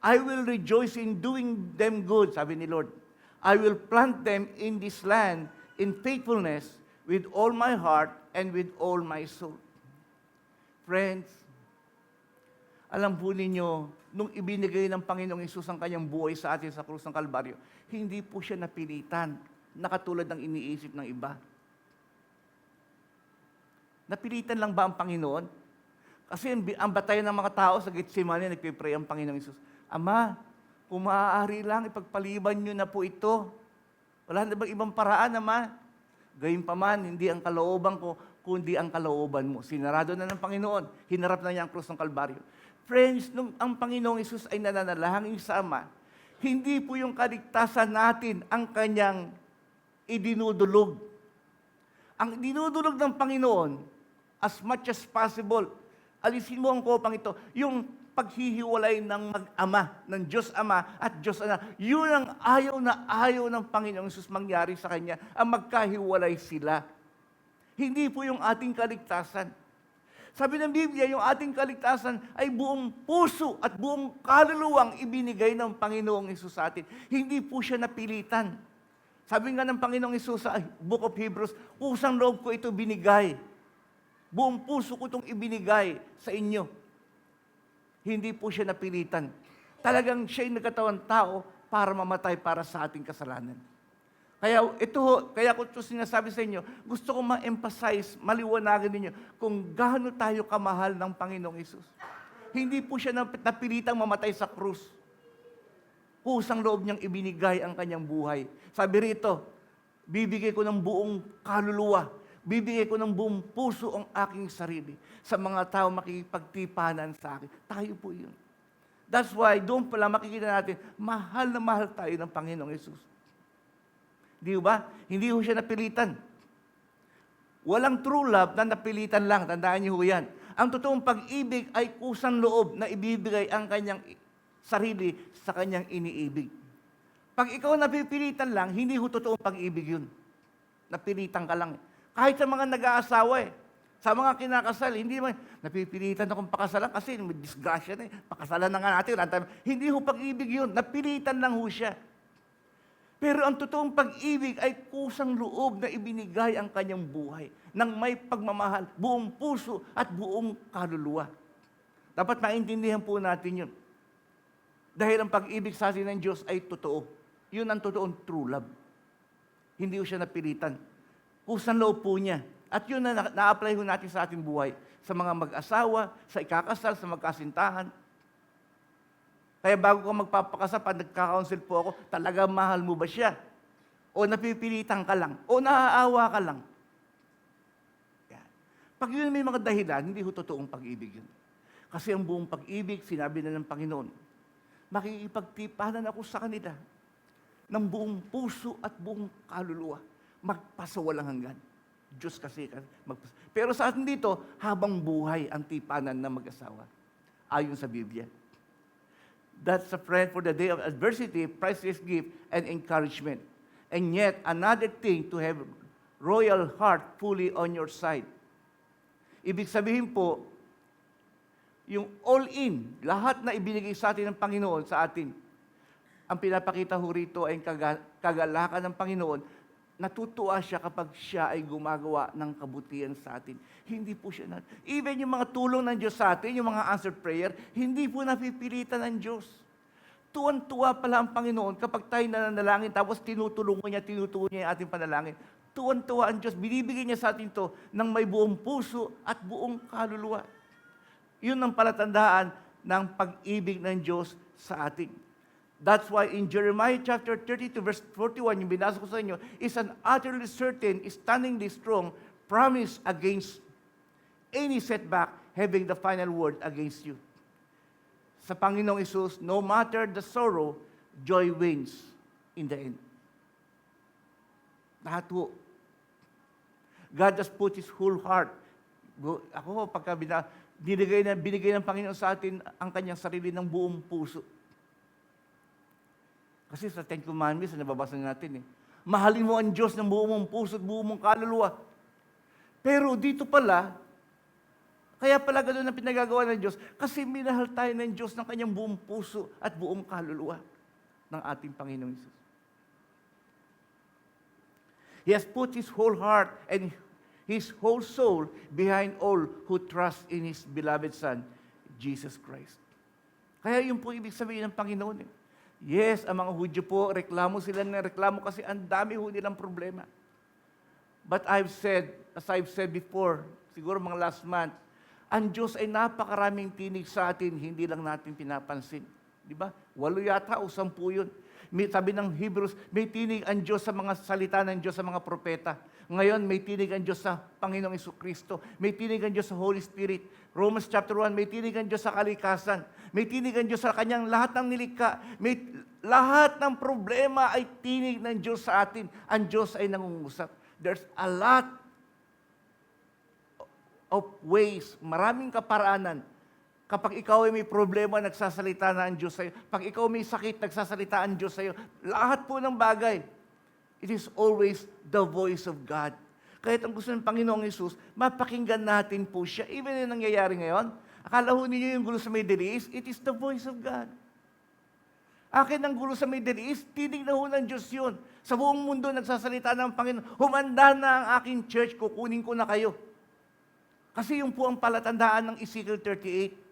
I will rejoice in doing them good, sabi ni Lord. I will plant them in this land in faithfulness with all my heart and with all my soul. Friends, alam po ninyo, nung ibinigay ng Panginoong Hesus ang kanyang buhay sa atin sa krus ng Kalbaryo, hindi po siya napilitan, nakatulad ng iniisip ng iba. Napilitan lang ba ang Panginoon? Kasi ang batayan ng mga tao sa Getsemani, nagpipray ang Panginoong Hesus, Ama, kung maaari lang, ipagpaliban nyo na po ito. Wala na bang ibang paraan, Ama? Gayunpaman, hindi ang kalooban ko, kundi ang kalooban mo. Sinarado na ng Panginoon. Hinarap na niya ang krus ng Kalbaryo. Friends, nung ang Panginoong Isus ay nananalangin sa Ama, hindi po yung kaligtasan natin ang kanyang idinudulog. Ang dinudulog ng Panginoon, as much as possible, alisin mo ang kopang ito, yung paghihiwalay ng mag-ama, ng Diyos Ama at Diyos Anak. Yun ang ayaw ng Panginoong Isus mangyari sa Kanya, ang magkahiwalay sila. Hindi po yung ating kaligtasan. Sabi ng Biblia, yung ating kaligtasan ay buong puso at buong kaluluwang ibinigay ng Panginoong Isus sa atin. Hindi po siya napilitan. Sabi nga ng Panginoong Isus sa Book of Hebrews, kusang loob ko ito binigay. Buong puso ko itong ibinigay sa inyo. Hindi po siya napilitan. Talagang siya'y nagkatawang tao para mamatay para sa ating kasalanan. Kaya ko ito sinasabi sa inyo, gusto ko ma-emphasize, maliwanagan ninyo kung gaano tayo kamahal ng Panginoong Isus. Hindi po siya napilitang mamatay sa krus. Kusang loob niyang ibinigay ang kanyang buhay. Sabi rito, bibigay ko ng buong kaluluwa, bibigay ko ng buong puso ang aking sarili sa mga tao makikipagtipanan sa akin. Tayo po yun. That's why, doon pala makikita natin, mahal na mahal tayo ng Panginoong Isus. Di ba? Hindi ho siya napilitan. Walang true love na napilitan lang. Tandaan niyo ho yan. Ang totoong pag-ibig ay kusang loob na ibibigay ang kanyang sarili sa kanyang iniibig. Pag ikaw napipilitan lang, hindi ho totoong pag-ibig yun. Napilitan ka lang. Kahit sa mga nag-aasawa sa mga kinakasal, hindi naman, napipilitan akong pakasalan kasi may disgrasya na pakasalan na nga natin. Hindi ho pag-ibig yun. Napilitan lang ho siya. Pero ang totoong pag-ibig ay kusang loob na ibinigay ang kanyang buhay ng may pagmamahal, buong puso at buong kaluluwa. Dapat maintindihan po natin yun. Dahil ang pag-ibig sa atin ng Diyos ay totoo. Yun ang totoong true love. Hindi ko siya napilitan. Kusang loob po niya. At yun na na-apply ho natin sa ating buhay. Sa mga mag-asawa, sa ikakasal, sa magkasintahan. Kaya bago ko magpapakasal, pag nagka-counsel po ako, talaga mahal mo ba siya? O napipilitan ka lang? O naaawa ka lang? Yan. Pag yun may mga dahilan, hindi ho totoong pag-ibig yun. Kasi ang buong pag-ibig, sinabi na ng Panginoon, makikipagtipanan ako sa kanila ng buong puso at buong kaluluwa. Magpasawalang hanggan. Diyos kasi. Pero sa atin dito, habang buhay ang tipanan ng mag-asawa. Ayon sa Biblia. That's a friend for the day of adversity, priceless gift, and encouragement. And yet, another thing to have royal heart fully on your side. Ibig sabihin po, yung all-in, lahat na ibinigay sa atin ng Panginoon sa atin, ang pinapakita ho rito ay kagalakan ng Panginoon, natutuwa siya kapag siya ay gumagawa ng kabutihan sa atin. Hindi po siya even yung mga tulong ng Diyos sa atin, yung mga answered prayer, hindi po napipilitan ng Diyos. Tuwan-tuwa pala ang Panginoon kapag tayo nananalangin, tapos tinutuon niya yung ating panalangin. Tuwan-tuwa ang Diyos, binibigay niya sa atin to ng may buong puso at buong kaluluwa. Yun ang palatandaan ng pag-ibig ng Diyos sa atin. That's why in Jeremiah chapter 32 verse 41, yung binasa ko sa inyo, is an utterly certain, stunningly strong promise against any setback having the final word against you. Sa Panginoong Isus, no matter the sorrow, joy wins in the end. Lahat po. God has put His whole heart. Ako, pagka binigay ng Panginoon sa atin ang kanyang sarili ng buong puso. Kasi sa Ten Commandments, nababasa natin mahalin mo ang Diyos ng buong mong puso at buong mong kaluluwa. Pero dito pala, kaya pala ganoon ang pinagagawa ng Diyos, kasi minahal tayo ng Diyos ng kanyang buong puso at buong kaluluwa ng ating Panginoong Isus. He has put His whole heart and His whole soul behind all who trust in His beloved Son, Jesus Christ. Kaya yun po ibig sabihin ng Panginoon. Yes, ang mga Hudyo po, reklamo sila ng reklamo kasi ang dami ho nilang problema. But as I've said before, siguro mga last month, ang Diyos ay napakaraming tinig sa atin, hindi lang natin pinapansin. Di ba? 8 yata o 10 yun. Sabi ng Hebrews, may tinig ang Diyos sa mga salita ng Diyos sa mga propeta. Ngayon, may tinig ang Diyos sa Panginoong Jesucristo. May tinig ang Diyos sa Holy Spirit. Romans chapter 1, may tinig ang Diyos sa kalikasan. May tinig ang Diyos sa kanyang lahat ng nilikha. Lahat ng problema ay tinig ng Diyos sa atin. Ang Diyos ay nangungusap. There's a lot of ways, maraming kaparaanan. Kapag ikaw ay may problema, nagsasalita na ang Diyos sa'yo. Pag ikaw may sakit, nagsasalita ang Diyos sa'yo. Lahat po ng bagay, it is always the voice of God. Kahit ang gusto ng Panginoong Hesus, mapakinggan natin po siya. Even yung nangyayari ngayon, akala ho ninyo yung gulo sa Middle East, it is the voice of God. Akin ang gulo sa Middle East, tinig na ho ng Diyos yun. Sa buong mundo, nagsasalita ng Panginoon, humanda na ang aking church, kukunin ko na kayo. Kasi yung po ang palatandaan ng Ezekiel 38.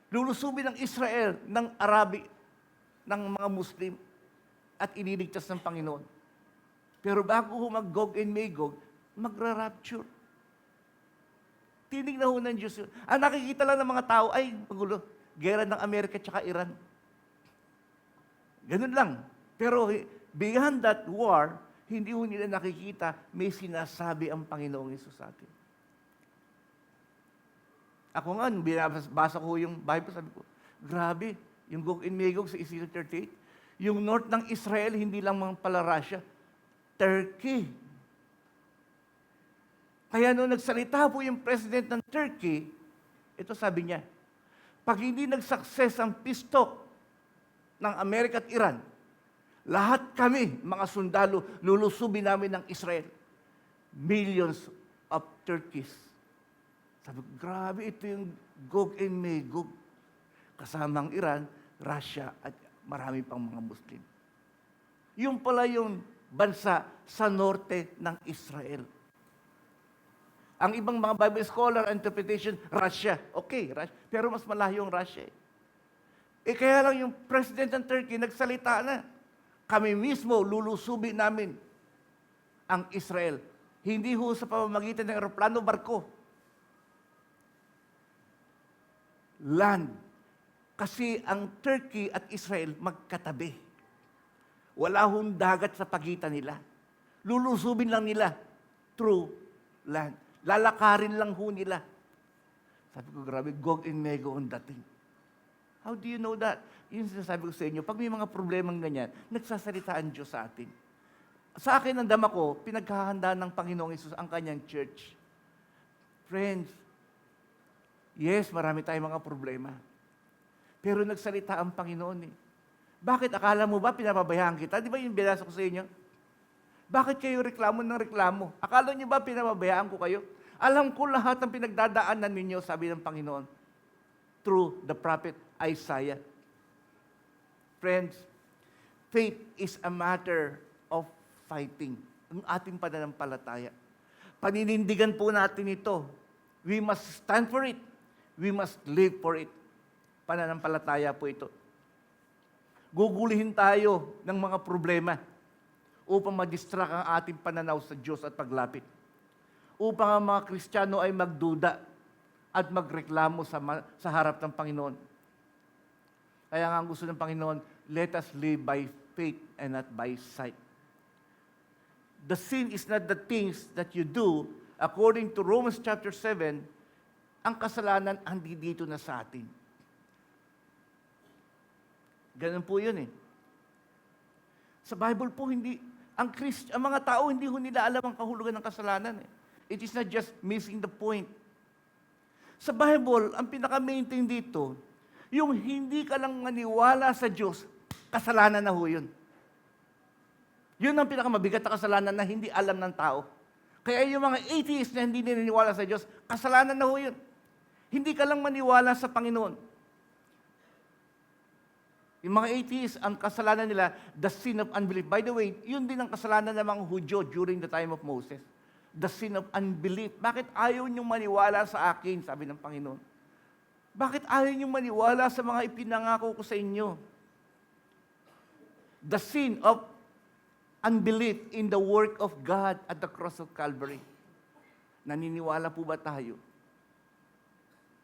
Lulusubin ng Israel, ng Arabi, ng mga Muslim, at iniligtas ng Panginoon. Pero bago ho mag-Gog and Magog, magra-rapture. Tinig na ho ng Diyos yun. Ang nakikita lang ng mga tao, ay, magulo, gera ng Amerika at Iran. Ganun lang. Pero beyond that war, hindi ho nila nakikita, may sinasabi ang Panginoong Hesus sa atin. Ako nga, binabasa ko yung Bible, sabi ko, grabe, yung Gog and Magog sa Ezekiel 38, yung north ng Israel, hindi lang mga pala Russia, Turkey. Kaya nung nagsalita po yung president ng Turkey, ito sabi niya, pag hindi nag-success ang peace talk ng Amerika at Iran, lahat kami, mga sundalo, lulusubin namin ng Israel. Millions of Turkeys. Sabi ko, grabe, ito yung Gog and Magog. Kasamang Iran, Russia, at marami pang mga Muslim. Yung pala yung bansa sa norte ng Israel. Ang ibang mga Bible scholar interpretation, Russia. Okay, Russia. Pero mas malayo ang Russia. Kaya lang yung president ng Turkey, nagsalita na. Kami mismo, lulusubi namin ang Israel. Hindi ho sa pamamagitan ng aeroplano, barko. Land. Kasi ang Turkey at Israel magkatabi. Wala hong dagat sa pagitan nila. Lulusubin lang nila through land. Lalakarin lang ho nila. Sabi ko, grabe, Gog and Magog ang dating. How do you know that? Yun sinasabi ko sa inyo, pag may mga problemang ganyan, nagsasalita ang Diyos sa atin. Sa akin, ang dama ko, pinaghahanda ng Panginoong Hesus ang kanyang church. Friends, yes, marami tayong mga problema. Pero nagsalita ang Panginoon eh. Bakit? Akala mo ba pinapabayaan kita? Di ba yung binasa ko sa inyo? Bakit kayo reklamo ng reklamo? Akala niyo ba pinapabayaan ko kayo? Alam ko lahat ng pinagdadaanan ninyo, sabi ng Panginoon, through the prophet Isaiah. Friends, faith is a matter of fighting. Ang ating pananampalataya. Paninindigan po natin ito. We must stand for it. We must live for it. Pananampalataya po ito. Gugulihin tayo ng mga problema upang ma-distract ang ating pananaw sa Diyos at paglapit. Upang ang mga Kristiyano ay magduda at magreklamo sa harap ng Panginoon. Kaya nga ang gusto ng Panginoon, let us live by faith and not by sight. The sin is not the things that you do. According to Romans chapter 7, ang kasalanan hindi dito na sa atin. Ganun po yun eh. Sa Bible po, ang mga tao, hindi ho nila alam ang kahulugan ng kasalanan eh. It is not just missing the point. Sa Bible, ang pinaka-main thing dito, yung hindi ka lang maniwala sa Diyos, kasalanan na ho yun. Yun ang pinakamabigat na kasalanan na hindi alam ng tao. Kaya yung mga atheists na hindi naniniwala sa Diyos, kasalanan na ho yun. Hindi ka lang maniwala sa Panginoon. Yung mga atheists, ang kasalanan nila, the sin of unbelief. By the way, yun din ang kasalanan ng mga Hudyo during the time of Moses. The sin of unbelief. Bakit ayaw niyong maniwala sa akin, sabi ng Panginoon? Bakit ayaw niyong maniwala sa mga ipinangako ko sa inyo? The sin of unbelief in the work of God at the cross of Calvary. Naniniwala po ba tayo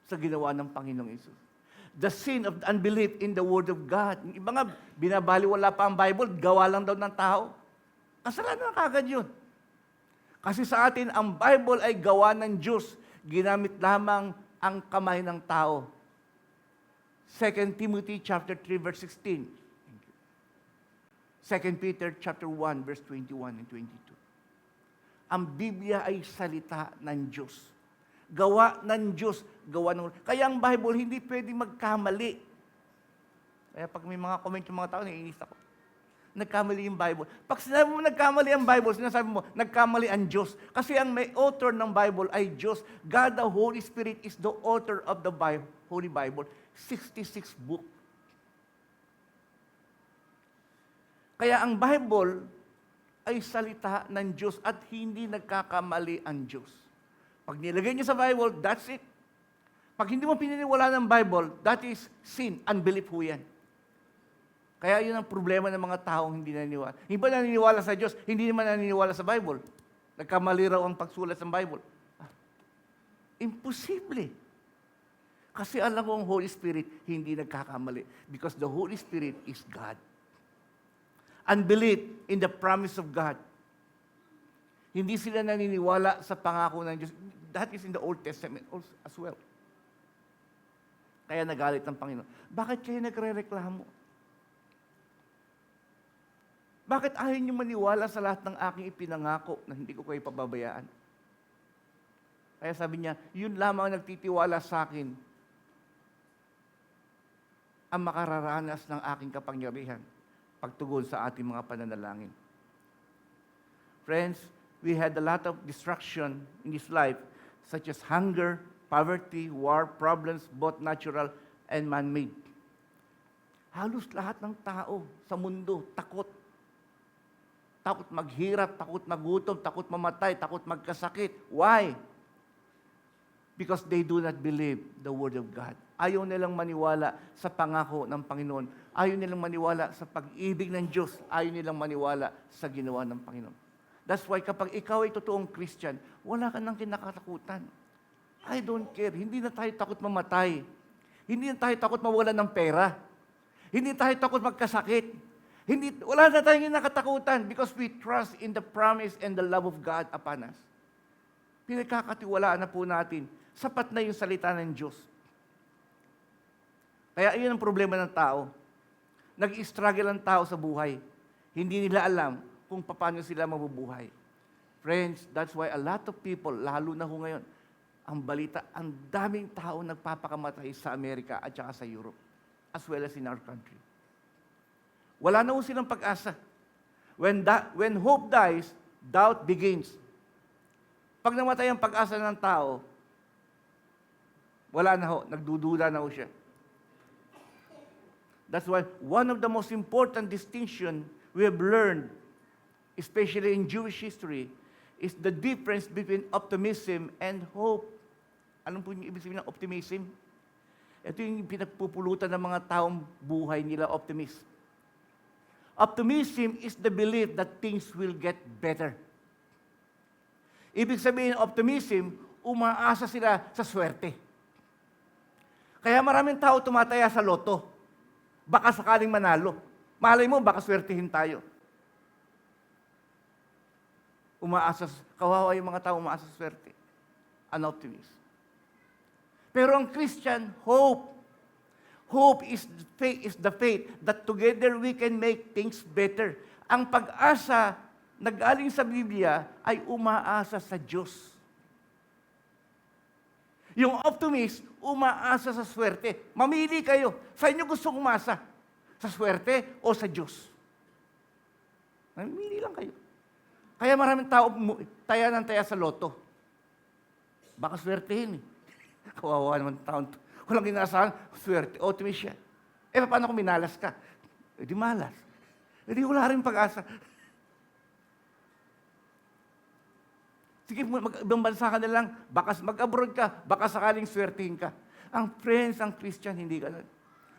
sa ginawa ng Panginoong Hesus? The sin of unbelief in the Word of God. Yung iba nga, binabaliwala pa ang Bible, gawa lang daw ng tao. Kasalanan na kagad yun. Kasi sa atin, ang Bible ay gawa ng Diyos. Ginamit lamang ang kamay ng tao. 2 Timothy chapter 3, verse 16. 2 Peter chapter 1, verse 21 and 22. Ang Biblia ay salita ng Diyos. Gawa ng Diyos. Kaya ang Bible hindi pwedeng magkamali. Kaya pag may mga comment yung mga tao, naiinis ako. Nagkamali yung Bible. Pag sinabi mo nagkamali ang Bible, sinasabi mo, nagkamali ang Diyos. Kasi ang may author ng Bible ay Diyos. God the Holy Spirit is the author of the Bible, Holy Bible. 66 book. Kaya ang Bible ay salita ng Diyos at hindi nagkakamali ang Diyos. Pag nilagay niyo sa Bible, that's it. Pag hindi mo pininiwala ng Bible, that is sin, unbelief ho yan. Kaya yun ang problema ng mga taong hindi naniniwala. Hindi ba naniniwala sa Diyos? Hindi naman naniniwala sa Bible. Nagkamali raw ang pagsulat ng Bible. Imposible. Kasi alam ko ang Holy Spirit hindi nagkakamali. Because the Holy Spirit is God. Unbelief in the promise of God. Hindi sila naniniwala sa pangako ng Diyos. That is in the Old Testament also, as well. Kaya nagalit ng Panginoon. Bakit kayo nagre-reklamo? Bakit ayaw niyo maniwala sa lahat ng aking ipinangako na hindi ko kayo pababayaan? Kaya sabi niya, yun lamang ang nagtitiwala sa akin ang makararanas ng aking kapangyarihan pagtugon sa ating mga pananalangin. Friends, we had a lot of destruction in this life, such as hunger, poverty, war, problems, both natural and man-made. Halos lahat ng tao sa mundo, takot. Takot maghirap, takot magutom, takot mamatay, takot magkasakit. Why? Because they do not believe the Word of God. Ayaw nilang maniwala sa pangako ng Panginoon. Ayaw nilang maniwala sa pag-ibig ng Diyos. Ayaw nilang maniwala sa ginawa ng Panginoon. That's why kapag ikaw ay totoong Christian, wala ka nang kinakatakutan. I don't care. Hindi na tayo takot mamatay. Hindi na tayo takot mawalan ng pera. Hindi tayo takot magkasakit. Wala na tayong kinakatakutan because we trust in the promise and the love of God upon us. Pinagkakatiwalaan na po natin. Sapat na yung salita ng Diyos. Kaya yun ang problema ng tao. Nag-struggle ang tao sa buhay. Hindi nila alam kung paano sila mabubuhay. Friends, that's why a lot of people, lalo na ho ngayon, ang balita, ang daming tao nagpapakamatay sa Amerika at saka sa Europe, as well as in our country. Wala na ho silang pag-asa. When hope dies, doubt begins. Pag namatay ang pag-asa ng tao, wala na ho, nagdududa na ho siya. That's why one of the most important distinction we have learned, especially in Jewish history, is the difference between optimism and hope. Anong po yung ibig sabihin ng optimism? Ito yung pinagpupulutan ng mga taong buhay nila, optimist. Optimism is the belief that things will get better. Ibig sabihin, optimism, umaasa sila sa swerte. Kaya maraming tao tumataya sa loto. Baka sakaling manalo. Malay mo, baka swertihin tayo. Kawawa yung mga tao umaasa sa swerte. An optimist. Pero ang Christian, hope. Hope is the faith that together we can make things better. Ang pag-asa na galing sa Biblia ay umaasa sa Diyos. Yung optimist, umaasa sa swerte. Mamili kayo. Sa inyo gusto umasa? Sa swerte o sa Diyos? Mamili lang kayo. Kaya maraming tao taya ng taya sa loto. Baka swertehin eh. Kawawa naman taon. Walang inaasahan, swerte, optimist siya. Paano kung minalas ka? Di malas. Di wala rin pag-asa. Sige, mag-ibang bansa ka na lang, baka mag-abroad ka, baka sakaling swertihin ka. Ang friends, ang Christian, hindi ka lang.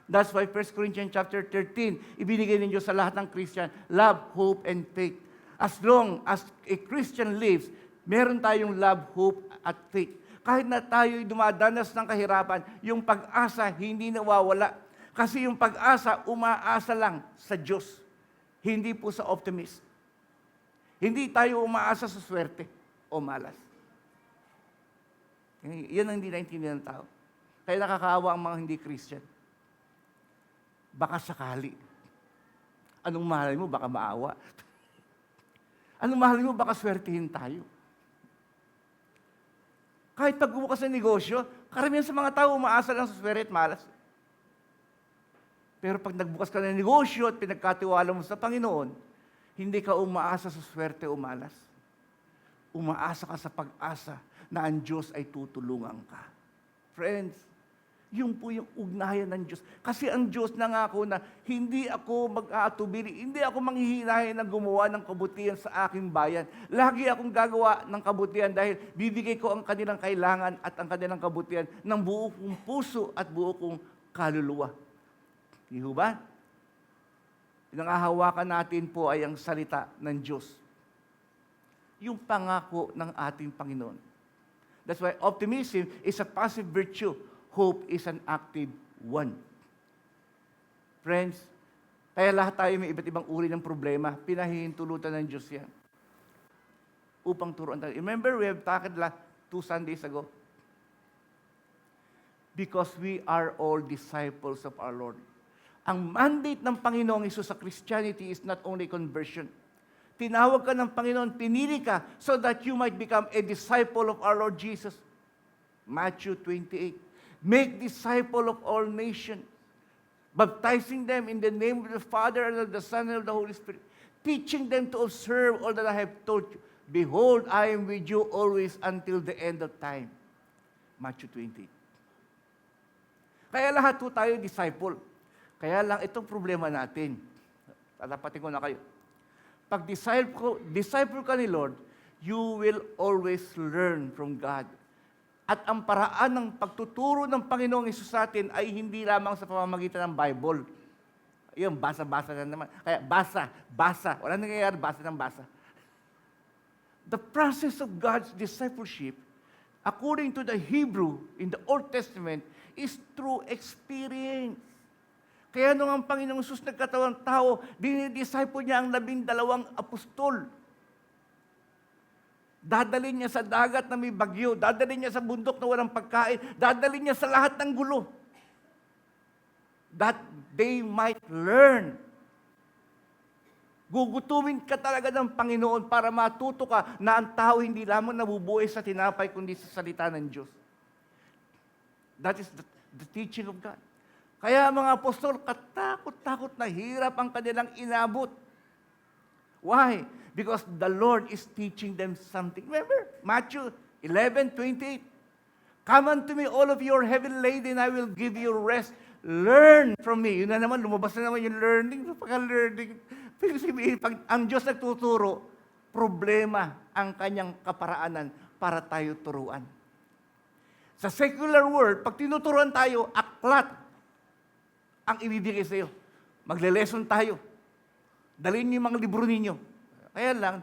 That's why 1 Corinthians chapter 13, ibinigay ng Diyos sa lahat ng Christian, love, hope, and faith. As long as a Christian lives, meron tayong love, hope, at faith. Kahit na tayo'y dumadanas ng kahirapan, yung pag-asa hindi nawawala. Kasi yung pag-asa, umaasa lang sa Diyos. Hindi po sa optimist. Hindi tayo umaasa sa swerte o malas. Yan ang hindi naintindihan ng tao. Kaya nakakaawa ang mga hindi Christian. Baka sakali. Anong mahalin mo? Baka maawa. Anong mahalin mo? Baka swertihin tayo. Kahit pagbubukas ng negosyo, karamihan sa mga tao umaasa lang sa swerte at malas. Pero pag nagbukas ka ng negosyo at pinagkatiwala mo sa Panginoon, hindi ka umaasa sa swerte o malas. Umaasa ka sa pag-asa na ang Diyos ay tutulungan ka. Friends, yun po yung ugnayan ng Diyos. Kasi ang Diyos nangako na hindi ako mag-aatubili, hindi ako manghihinahin na gumawa ng kabutihan sa aking bayan. Lagi akong gagawa ng kabutihan dahil bibigay ko ang kanilang kailangan at ang kanilang kabutihan ng buo kong puso at buo kong kaluluwa. Di ba? Pinangahawakan natin po ay ang salita ng Diyos. Yung pangako ng ating Panginoon. That's why optimism is a passive virtue. Hope is an active one. Friends, kaya lahat tayo may iba't ibang uri ng problema, pinahihintulutan ng Diyos yan. Upang turuan tayo. Remember, we have talked 2 Sundays ago. Because we are all disciples of our Lord. Ang mandate ng Panginoong Hesus sa Christianity is not only conversion. Tinawag ka ng Panginoon, pinili ka so that you might become a disciple of our Lord Jesus. Matthew 28. Make disciple of all nations, baptizing them in the name of the Father and of the Son and of the Holy Spirit, teaching them to observe all that I have told you. Behold, I am with you always until the end of time. Matthew 28. Kaya lahat po tayo disciple. Kaya lang itong problema natin. Tatapatin ko na kayo. Pag disciple ka ni Lord, you will always learn from God. At ang paraan ng pagtuturo ng Panginoong Hesus sa atin ay hindi lamang sa pamamagitan ng Bible. Ayun, basa-basa na naman. Kaya basa. Wala nangyayari, basa ng basa. The process of God's discipleship, according to the Hebrew in the Old Testament, is through experience. Kaya nung ang Panginoong Hesus nagkatawang tao, dinidisciple niya ang 12 apostol. Dadalhin niya sa dagat na may bagyo. Dadalhin niya sa bundok na walang pagkain. Dadalhin niya sa lahat ng gulo. That they might learn. Gugutumin ka talaga ng Panginoon para matuto ka na ang tao hindi lamang nabubuhay sa tinapay kundi sa salita ng Diyos. That is the teaching of God. Kaya mga apostol, katakot-takot na hirap ang kanilang inabot. Why? Because the Lord is teaching them something. Remember, Matthew 11:28. Come unto me, all of you are heavy laden, I will give you rest. Learn from me. Yun na naman, lumabas na naman yung learning. Pagka-learning. Pag ang Diyos nagtuturo, problema ang kanyang kaparaanan para tayo turuan. Sa secular world, pag tinuturuan tayo, aklat ang ibibigay sa iyo. Magle-lesson tayo. Dalhin niyo yung mga libro ninyo. Kaya lang,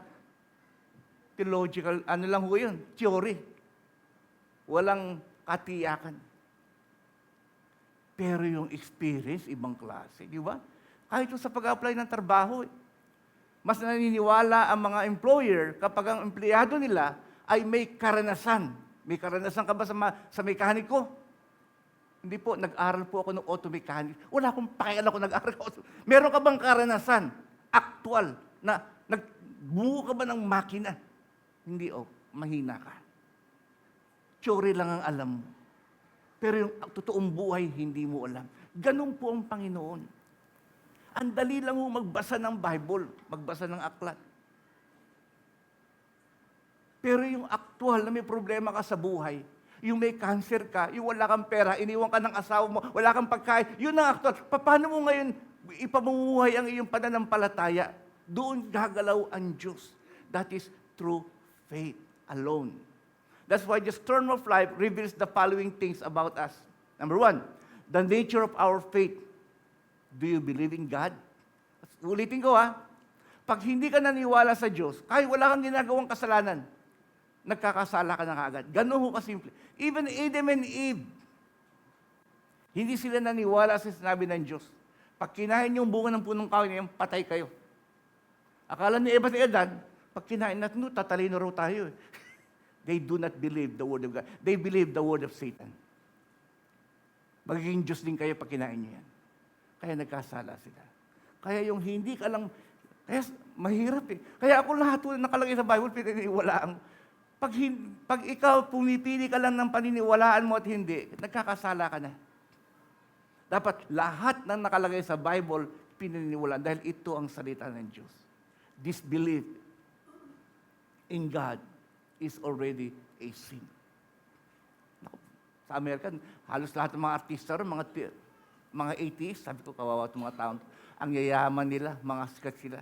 theological, lang ho yun, theory. Walang katiyakan. Pero yung experience, ibang klase, di ba? Kahit sa pag-apply ng trabaho, mas naniniwala ang mga employer kapag ang empleyado nila ay may karanasan. May karanasan ka ba sa mekaniko? Hindi po, nag-aral po ako ng auto mechanic. Wala akong pakialam kung nag-aral ako. Meron ka bang karanasan? Actual, na nagbuo ka ba ng makina? Hindi, mahina ka. Theory lang ang alam mo. Pero yung totoong buhay, hindi mo alam. Ganun po ang Panginoon. Ang dali lang mo magbasa ng Bible, magbasa ng aklat. Pero yung actual na may problema ka sa buhay, yung may cancer ka, yung wala kang pera, iniwan ka ng asawa mo, wala kang pagkain, yun ang actual. Paano mo ngayon ipamumuhay ang iyong pananampalataya? Doon gagalaw ang Diyos. That is through faith alone. That's why the storm of life reveals the following things about us. Number 1, the nature of our faith. Do you believe in God? Ulitin ko Pag hindi ka naniwala sa Diyos, kahit wala kang ginagawang kasalanan, nagkakasala ka na kaagad. Ganun ho kasimple. Even Adam and Eve, hindi sila naniwala sa sinabi ng Diyos. Pag kinain yung bunga ng punong kahoy na yan, patay kayo. Akala ni Eva at Edan, pag kinain natin, tatalino raw tayo. They do not believe the word of God. They believe the word of Satan. Magiging Diyos din kayo pag kinain niyo yan. Kaya nagkasala sila. Kaya yung hindi ka lang, kaya mahirap eh. Kaya ako lahat nakalagay sa Bible, pininiwalaan. Pag ikaw pumipili ka lang ng paniniwalaan mo at hindi, nagkakasala ka na. Dapat lahat ng nakalagay sa Bible, pininiwalaan dahil ito ang salita ng Diyos. Disbelief in God is already a sin. Naku, sa Amerika, halos lahat ng mga artista ron, mga atheists, sabi ko, kawawa itong mga taon. Ang yayaman nila, mga sikat sila.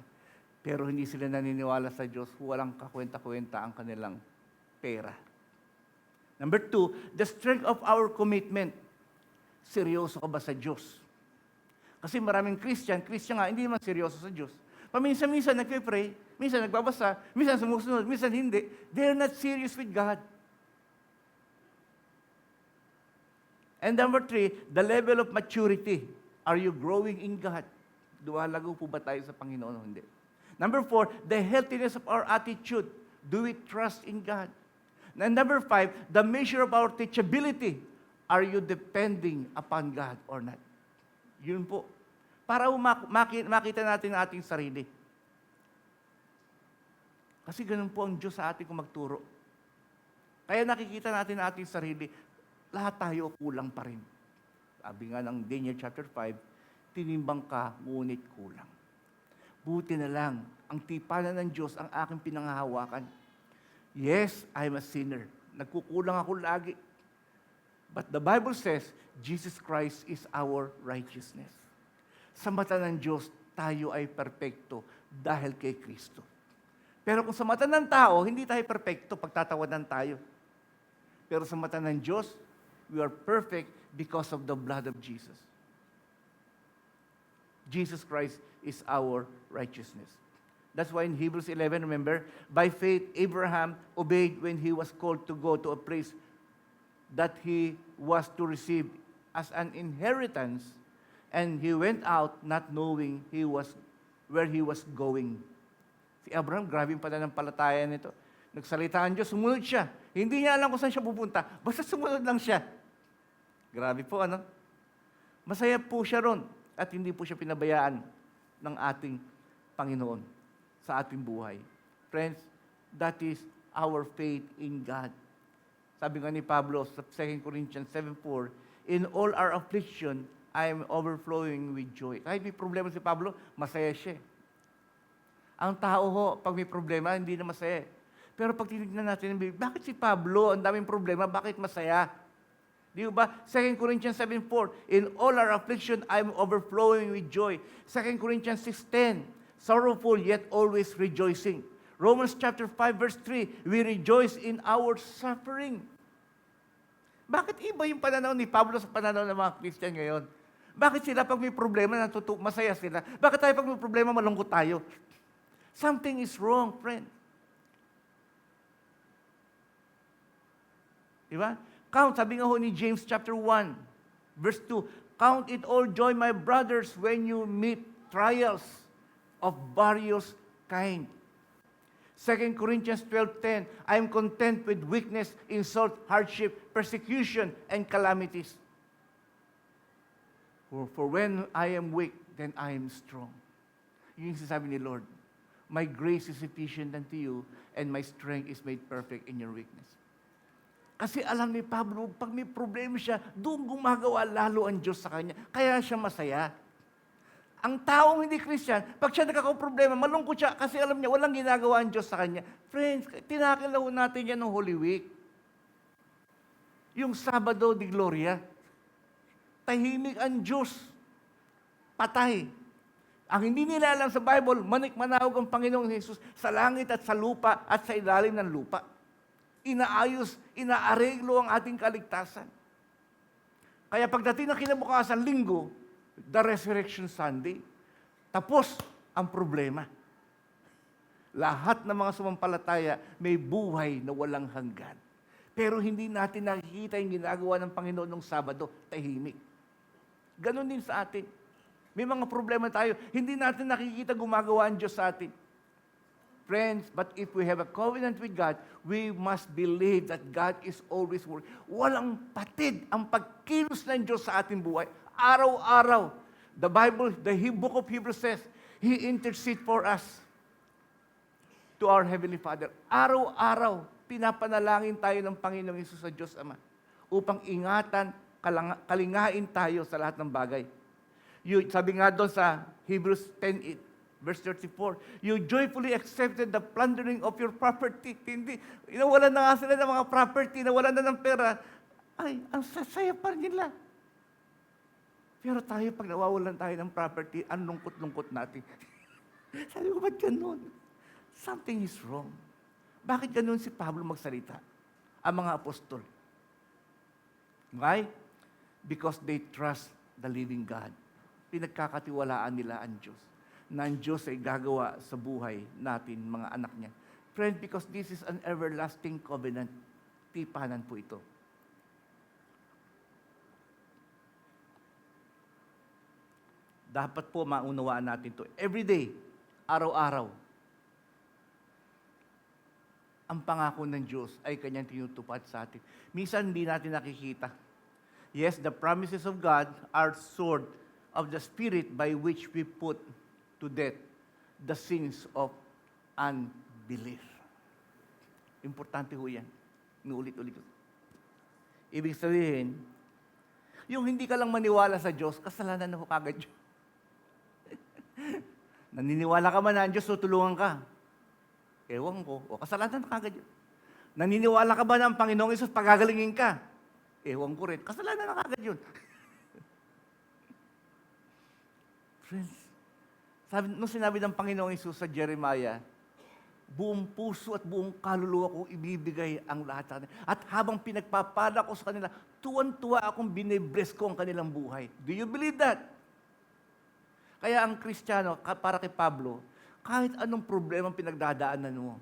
Pero hindi sila naniniwala sa Diyos, walang kakwenta-kwenta ang kanilang pera. Number 2, the strength of our commitment. Seryoso ka ba sa Diyos? Kasi maraming Christian nga, hindi naman seryoso sa Diyos. Paminsan-minsan nagpe-pray, minsan nagbabasa, minsan sumusunod, minsan hindi. They're not serious with God. And number 3, the level of maturity. Are you growing in God? Duwalago po ba tayo sa Panginoon o hindi? Number 4, the healthiness of our attitude. Do we trust in God? And number 5, the measure of our teachability. Are you depending upon God or not? Yun po. Para makita natin ang ating sarili. Kasi ganun po ang Diyos sa atin kung magturo. Kaya nakikita natin ang ating sarili, lahat tayo kulang pa rin. Sabi nga ng Daniel chapter 5, tinimbang ka, ngunit kulang. Buti na lang, ang tipanan ng Diyos ang aking pinanghahawakan. Yes, I'm a sinner. Nagkukulang ako lagi. But the Bible says, Jesus Christ is our righteousness. Sa mata ng Diyos, tayo ay perpekto dahil kay Kristo. Pero kung sa mata ng tao, hindi tayo perpekto, pagtatawanan tayo. Pero sa mata ng Diyos, we are perfect because of the blood of Jesus. Jesus Christ is our righteousness. That's why in Hebrews 11, remember, by faith, Abraham obeyed when he was called to go to a place that he was to receive as an inheritance, and he went out not knowing where he was going. Si Abraham, grabe yung pananampalataya nito. Nagsalita ang Diyos, sumunod siya. Hindi niya alam kung saan siya pupunta. Basta sumunod lang siya. Grabe po, ano? Masaya po siya ron at hindi po siya pinabayaan ng ating Panginoon sa ating buhay. Friends, that is our faith in God. Sabi nga ni Pablo sa 2 Corinthians 7:4, in all our affliction, I am overflowing with joy. Kahit may problema si Pablo, masaya siya. Ang tao ho, pag may problema, hindi na masaya. Pero pag tinignan natin, bakit si Pablo, ang daming problema, bakit masaya? Di ba? 2 Corinthians 7:4, in all our affliction, I am overflowing with joy. 2 Corinthians 6:10, sorrowful yet always rejoicing. Romans chapter 5 verse 3, we rejoice in our suffering. Bakit iba yung pananaw ni Pablo sa pananaw ng mga Christian ngayon? Bakit sila pag may problema, masaya sila? Bakit tayo pag may problema, malungkot tayo? Something is wrong, friend. Diba? Count, sabi nga ho ni James chapter 1, verse 2, count it all joy, my brothers, when you meet trials of various kind. 2 Corinthians 12:10, I am content with weakness, insult, hardship, persecution, and calamities. For when I am weak, then I am strong. Yun yung sinasabi ni Lord, my grace is sufficient unto you, and my strength is made perfect in your weakness. Kasi alam ni Pablo, pag may problema siya, doon gumagawa lalo ang Diyos sa kanya. Kaya siya masaya. Ang taong hindi Christian, pag siya nagkakaproblema, malungkot siya kasi alam niya, walang ginagawa ang Diyos sa kanya. Friends, tinakilaw natin yan ng Holy Week. Yung Sabado de Gloria, tahimik ang Diyos. Patay. Ang hindi nila alam sa Bible, manik-manawag ang Panginoong Jesus sa langit at sa lupa at sa ilalim ng lupa. Inaayos, inaareglo ang ating kaligtasan. Kaya pagdating ng kinabukasan linggo, the Resurrection Sunday, tapos ang problema. Lahat ng mga sumampalataya may buhay na walang hanggan. Pero hindi natin nakikita yung ginagawa ng Panginoon ng Sabado, tahimik. Ganon din sa atin. May mga problema tayo, hindi natin nakikita gumagawa ang Diyos sa atin. Friends, but if we have a covenant with God, we must believe that God is always working. Walang patid ang pagkilos ng Diyos sa ating buhay. Araw-araw. The Bible, the book of Hebrews says, He intercedes for us to our Heavenly Father. Araw-araw, pinapanalangin tayo ng Panginoong Hesus sa Diyos Ama upang ingatan, kalingain tayo sa lahat ng bagay. Sabi nga doon sa Hebrews 10:8, verse 34, you joyfully accepted the plundering of your property. Hindi, inawalan na nga sila ng mga property, nawalan na ng pera. Ay, ang sasaya pa rin nila. Pero tayo, pag nawawalan tayo ng property, ang lungkot-lungkot natin. Sabi ko, ba't ganun? Something is wrong. Bakit ganun si Pablo magsalita? Ang mga apostol. Why? Because they trust the living God. Pinagkakatiwalaan nila ang Diyos. Na ang Diyos ay gagawa sa buhay natin, mga anak niya. Friend, because this is an everlasting covenant. Tipanan po ito. Dapat po maunawaan natin ito. Every day, araw-araw, ang pangako ng Diyos ay Kanyang tinutupad sa atin. Minsan hindi natin nakikita. Yes, the promises of God are sword of the Spirit by which we put to death the sins of unbelief. Importante ho yan. Inuulit-ulit. Ibig sabihin, yung hindi ka lang maniwala sa Diyos, kasalanan na ho kagad yun. Naniniwala ka man na ang Diyos, tutulungan ka. Ewan ko, o kasalanan na kagad yun. Naniniwala ka ba na ang Panginoong Hesus pagagalingin ka? Ewan ko rin, kasalanan na kagad yun. Friends, nung sinabi ng Panginoong Hesus sa Jeremiah, buong puso at buong kaluluwa ko ibibigay ang lahat sa kanila. At habang pinagpapala ko sa kanila, tuwan-tuwa akong binibless ko ang kanilang buhay. Do you believe that? Kaya ang Kristiyano, para kay Pablo, kahit anong problema pinagdadaanan mo,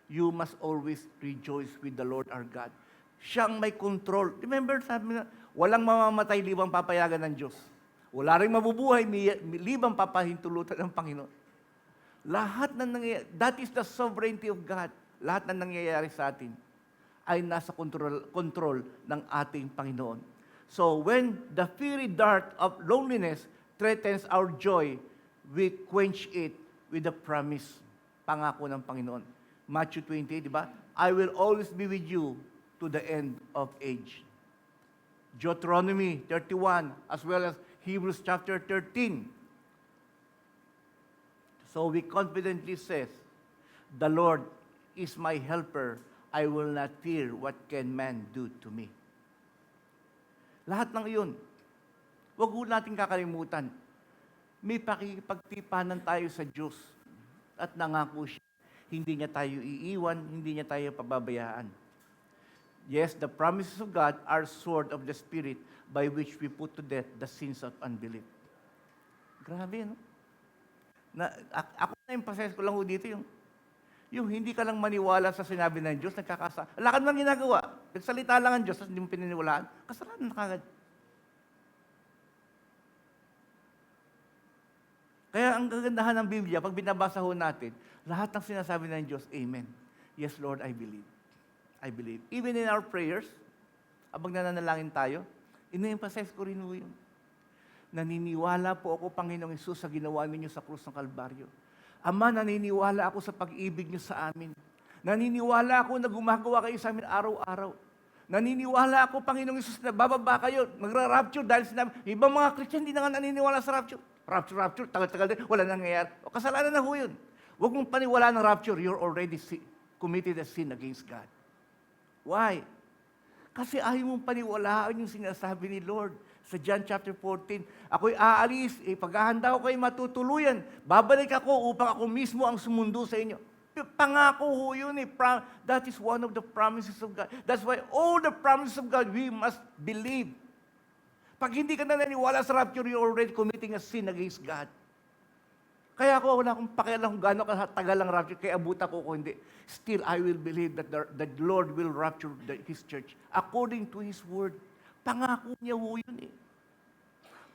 you must always rejoice with the Lord our God. Siyang may control. Remember, sabi na, walang mamamatay libang papayagan ng Diyos. Wala rin mabubuhay libang papahintulutan ng Panginoon. Lahat ng nangyayari, that is the sovereignty of God. Lahat ng nangyayari sa atin ay nasa control ng ating Panginoon. So when the fiery dart of loneliness threatens our joy, we quench it with the promise, pangako ng Panginoon. Matthew 28, di ba? I will always be with you to the end of age. Deuteronomy 31, as well as Hebrews chapter 13. So we confidently says, the Lord is my helper. I will not fear what can man do to me. Lahat ng iyon, huwag ho natin kakalimutan. May pakikipagtipanan tayo sa Diyos at nangako siya. Hindi niya tayo iiwan, hindi niya tayo pababayaan. Yes, the promises of God are sword of the Spirit by which we put to death the sins of unbelief. Grabe, no? Ako na-emphasize ko lang ho dito yung hindi ka lang maniwala sa sinabi ng Diyos, wala ka naman ginagawa. Nagsalita lang ang Diyos, at hindi mo pininiwalaan, kasalanan na kagad. Kaya ang kagandahan ng Biblia, pag binabasa ho natin, lahat ng sinasabi ng Diyos, Amen. Yes, Lord, I believe. I believe. Even in our prayers, abang nananalangin tayo, ina-emphasize ko rin ho yun. Naniniwala po ako, Panginoong Hesus, sa ginawa ninyo sa krus ng Kalbaryo. Ama, naniniwala ako sa pag-ibig niyo sa amin. Naniniwala ako na gumagawa kayo sa amin araw-araw. Naniniwala ako, Panginoong Hesus, na bababa kayo, magra-rapture dahil sinabi, ibang mga Christian hindi na nga naniniwala sa rapture. Rapture, tagal-tagal din, wala nangyayari. O kasalanan na ho yun. Huwag mong paniwala ng rapture, you're already committed a sin against God. Why? Kasi ayaw mong paniwalaan yung sinasabi ni Lord. Sa John chapter 14, ako'y aalis, paghahanda ko kayo matutuluyan. Babalik ako upang ako mismo ang sumundo sa inyo. Pangako ho yun eh. That is one of the promises of God. That's why all the promises of God, we must believe. Pag hindi ka na naniwala sa rapture, you're already committing a sin against God. Kaya ako, wala akong pakialam kung gaano katagal ang rapture, kaya abutan ko kung hindi. Still, I will believe that the Lord will rapture His church according to His word. Pangako niya ho yun eh.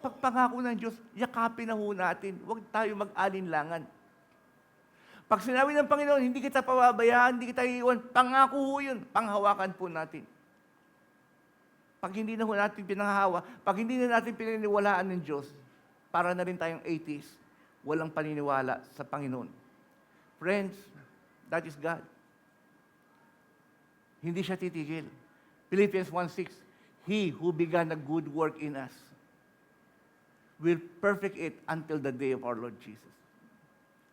Pag pangako ng Diyos, yakapin na ho natin. Huwag tayo mag-alinlangan. Pag sinabi ng Panginoon, hindi kita pababayaan, hindi kita iiwan, pangako ho yun. Panghawakan po natin. Pag hindi na ho natin pinanghahawa, pag hindi na natin pininiwalaan ng Diyos, para na rin tayong atheist, walang paniniwala sa Panginoon. Friends, that is God. Hindi siya titigil. Philippians 1:6, He who began a good work in us will perfect it until the day of our Lord Jesus.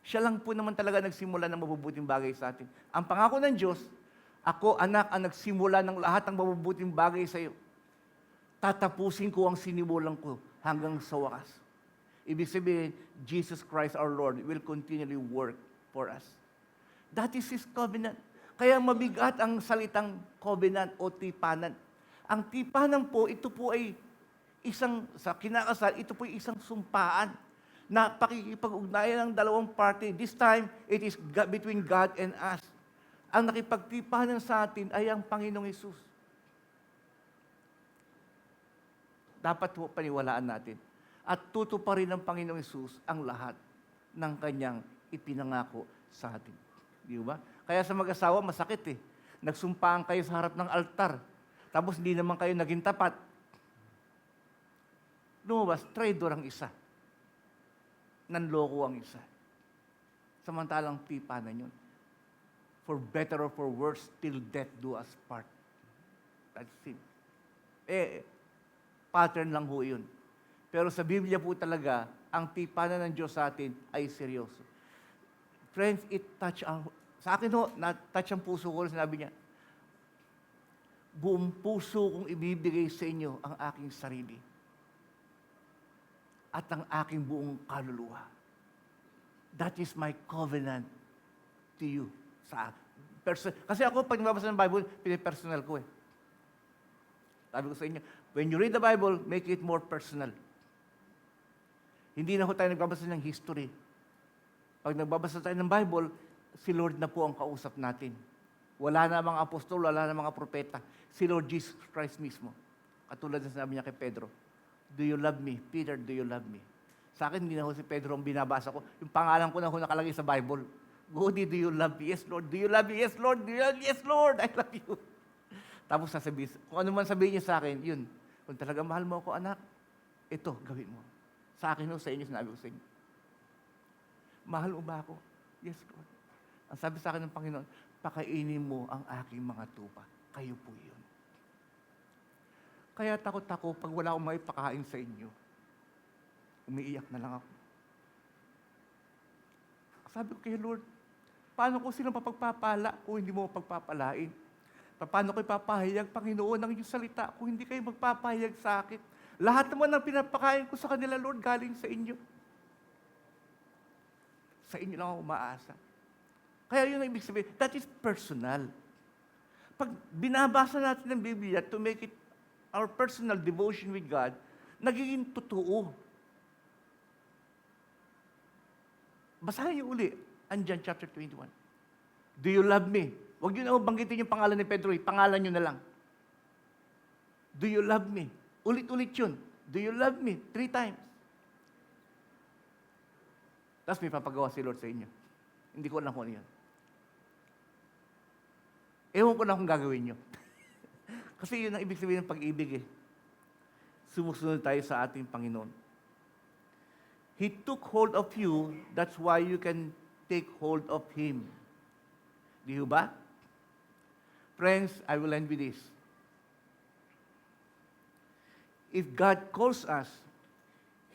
Siya lang po naman talaga nagsimula ng mabubuting bagay sa atin. Ang pangako ng Diyos, ako, anak, ang nagsimula ng lahat ng mabubuting bagay sa iyo. Tatapusin ko ang sinimulan ko hanggang sa wakas. Ibig sabihin, Jesus Christ our Lord will continually work for us. That is His covenant. Kaya mabigat ang salitang covenant o tipanan. Ang tipanan po, ito po ay sa kinakasal, ito po ay isang sumpaan na pakikipag-ugnayan ng dalawang party. This time, it is between God and us. Ang nakipagtipanan sa atin ay ang Panginoong Hesus. Dapat po paniwalaan natin. At tutuparin ng Panginoong Hesus ang lahat ng Kanyang ipinangako sa atin. Di ba? Kaya sa mag-asawa, masakit eh. Nagsumpaan kayo sa harap ng altar. Tapos hindi naman kayo naging tapat. Lumabas, traitor ang isa. Nanloko ang isa. Samantalang tipanan yun. For better or for worse, till death do us part. That's it. Pattern lang ho yun. Pero sa Biblia po talaga, ang tipanan ng Diyos sa atin ay seryoso. Friends, sa akin ho, na-touch ang puso ko, sinabi niya, buong puso kong ibibigay sa inyo ang aking sarili at ang aking buong kaluluwa. That is my covenant to you. Kasi ako, pag nababasa ng Bible, pinipersonal ko eh. Sabi ko sa inyo, when you read the Bible, make it more personal. Hindi na ho tayo nagbabasa ng history. Pag nagbabasa tayo ng Bible, si Lord na po ang kausap natin. Wala na mga apostol, wala na mga propeta. Si Lord Jesus Christ mismo. Katulad na sinabi niya kay Pedro, do you love me? Peter, do you love me? Sa akin, hindi na ho si Pedro ang binabasa ko. Yung pangalan ko na ho nakalagay sa Bible. Godi, do you love me? Yes, Lord. Do you love me? Yes, Lord. Do you love me? Yes, Lord. I love you. Tapos sasabihin, kung ano man sabihin niya sa akin, yun. Kung talaga mahal mo ako, anak, ito, gawin mo. Sa akin ho, sa inyo, sinabi ko sa inyo. Mahal mo ba ako? Yes, Lord. Ang sabi sa akin ng Panginoon, pakainin mo ang aking mga tupa. Kayo po yun. Kaya takot ako pag wala akong may pakain sa inyo. Umiiyak na lang ako. Sabi ko kay Lord, paano ko silang papagpapala kung hindi mo pagpapalain? Paano ko ipapahayag, Panginoon, ang iyong salita kung hindi kayo magpapahayag sa akin? Lahat naman ng pinapakain ko sa kanila, Lord, galing sa inyo. Sa inyo lang ako umaasa. Kaya yun ang ibig sabihin, that is personal. Pag binabasa natin ng Biblia to make it our personal devotion with God, nagiging totoo. Basahin niyo uli, John chapter 21. Do you love me? Huwag niyo na banggitin yung pangalan ni Pedro, pangalan niyo na lang. Do you love me? Ulit-ulit yun. Do you love me? 3 times. Tapos may papagawa si Lord sa inyo. Hindi ko alam kung ano yun. Ewan ko na kung gagawin nyo. Kasi yun ang ibig sabihin ng pag-ibig eh. Sumusunod tayo sa ating Panginoon. He took hold of you, that's why you can take hold of Him. Di ba? Friends, I will end with this. If God calls us,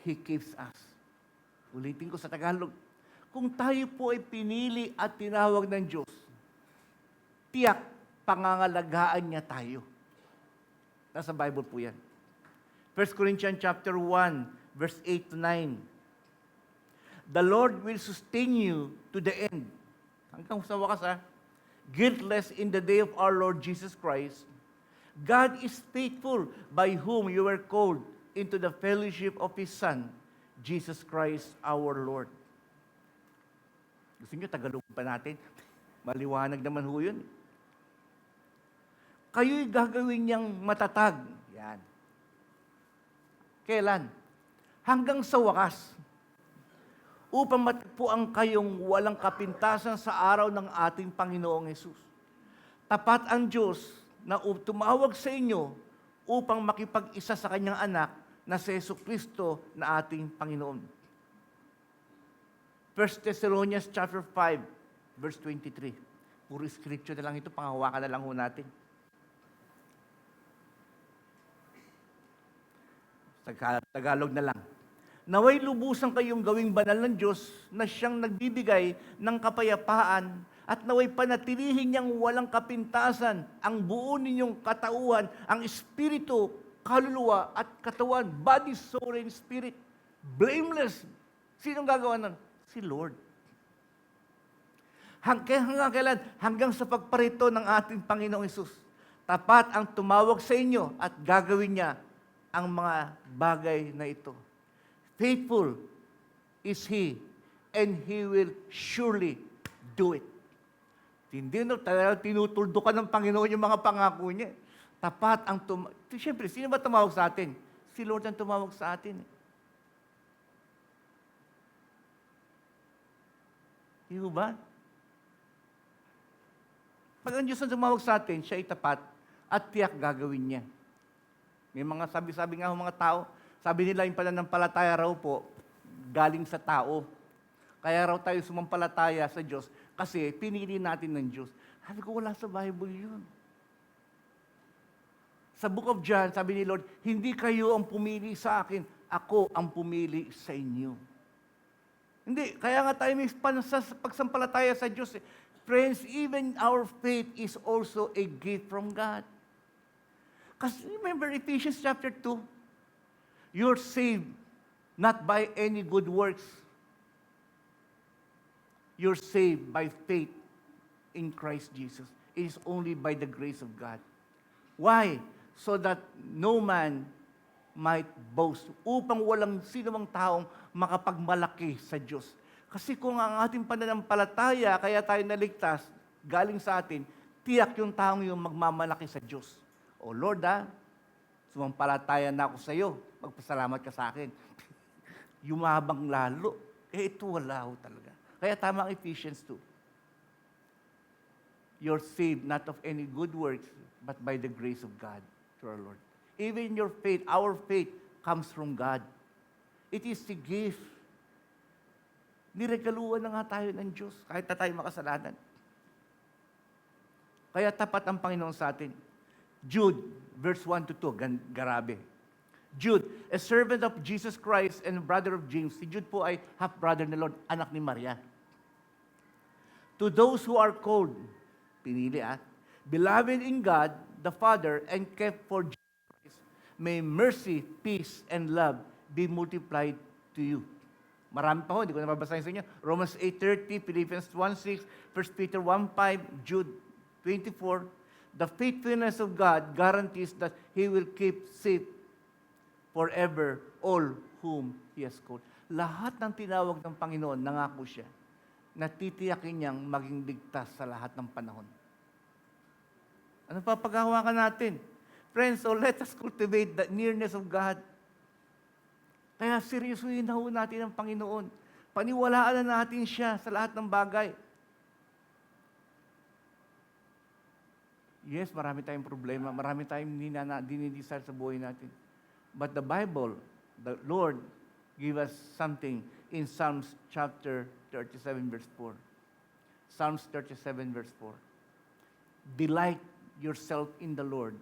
He keeps us. Ulitin ko sa Tagalog. Kung tayo po ay pinili at tinawag ng Diyos, tiyak, pangangalagaan niya tayo. Nasa Bible po yan. 1 Corinthians chapter 1, verse 8 to 9. The Lord will sustain you to the end. Hanggang sa wakas guiltless in the day of our Lord Jesus Christ. God is faithful by whom you were called into the fellowship of His Son, Jesus Christ our Lord. Gusto nyo, Tagalog pa natin? Maliwanag naman ho yun. Kayo'y gagawin niyang matatag. Yan. Kailan? Hanggang sa wakas. Upang matagpuan kayong walang kapintasan sa araw ng ating Panginoong Hesus. Tapat ang Diyos na tumawag sa inyo upang makipag-isa sa kanyang anak na si Jesucristo na ating Panginoon. 1 Thessalonians chapter 5, verse 23. Puro scripture na lang ito, panghawakan na lang ho natin. Tagalog na lang. Naway lubusan kayong gawing banal ng Diyos na siyang nagbibigay ng kapayapaan at naway panatilihin niyang walang kapintasan ang buo ninyong katauhan, ang espiritu, kaluluwa at katawan, body, soul, and spirit. Blameless. Sinong gagawa nun? Si Lord. Hanggang kailan? Hanggang sa pagparito ng ating Panginoong Hesus. Tapat ang tumawag sa inyo at gagawin niya ang mga bagay na ito. Faithful is He, and He will surely do it. Hindi no, tinutuldukan ng Panginoon yung mga pangako niya. Tapat ang Siyempre, sino ba tumawag sa atin? Si Lord ang tumawag sa atin. Di ba? Pag ang Diyos ang tumawag sa atin, siya ay tapat at tiyak gagawin niya. May mga sabi-sabi nga mga tao, sabi nila yung pananampalataya raw po, galing sa tao. Kaya raw tayo sumampalataya sa Diyos kasi pinili natin ng Diyos. Sabi ko, wala sa Bible yun. Sa Book of John, sabi ni Lord, hindi kayo ang pumili sa akin, ako ang pumili sa inyo. Hindi, kaya nga tayo may pagsampalataya sa Diyos. Friends, even our faith is also a gift from God. Kasi remember Ephesians chapter 2, you're saved not by any good works. You're saved by faith in Christ Jesus. It is only by the grace of God. Why? So that no man might boast. Upang walang sinumang taong makapagmalaki sa Diyos. Kasi kung ang ating pananampalataya, kaya tayo naligtas, galing sa atin, tiyak yung taong yung magmamalaki sa Diyos. O Lord, sumampalataya na ako sa iyo, magpasalamat ka sa akin. Yumabang lalo. Ito wala ho talaga. Kaya tama ang Ephesians 2. You're saved not of any good works, but by the grace of God to our Lord. Even your faith, our faith, comes from God. It is the gift. Niregaluhan na nga tayo ng Diyos, kahit na tayo makasalanan. Kaya tapat ang Panginoon sa atin. Jude, verse 1 to 2, garabe. Jude, a servant of Jesus Christ and brother of James. Si Jude po ay half-brother ni Lord, anak ni Maria. To those who are called, pinili beloved in God, the Father, and kept for Jesus Christ, may mercy, peace, and love be multiplied to you. Marami pa ho, hindi ko na babasahin sa inyo. Romans 8:30, Philippians 1:6, 1 Peter 1:5, Jude 24. The faithfulness of God guarantees that He will keep safe forever all whom He has called. Lahat ng tinawag ng Panginoon, nangako siya, na titiyakin niyang maging ligtas sa lahat ng panahon. Ano pa paghahawakan natin? Friends, so let us cultivate the nearness of God. Kaya seryosuhin na ho natin ang Panginoon. Paniwalaan na natin siya sa lahat ng bagay. Yes, marami tayong problema, marami tayong dinidesire sa buhay natin. But the Bible, the Lord, give us something in Psalms chapter 37, verse 4. Psalms 37, verse 4. Delight yourself in the Lord,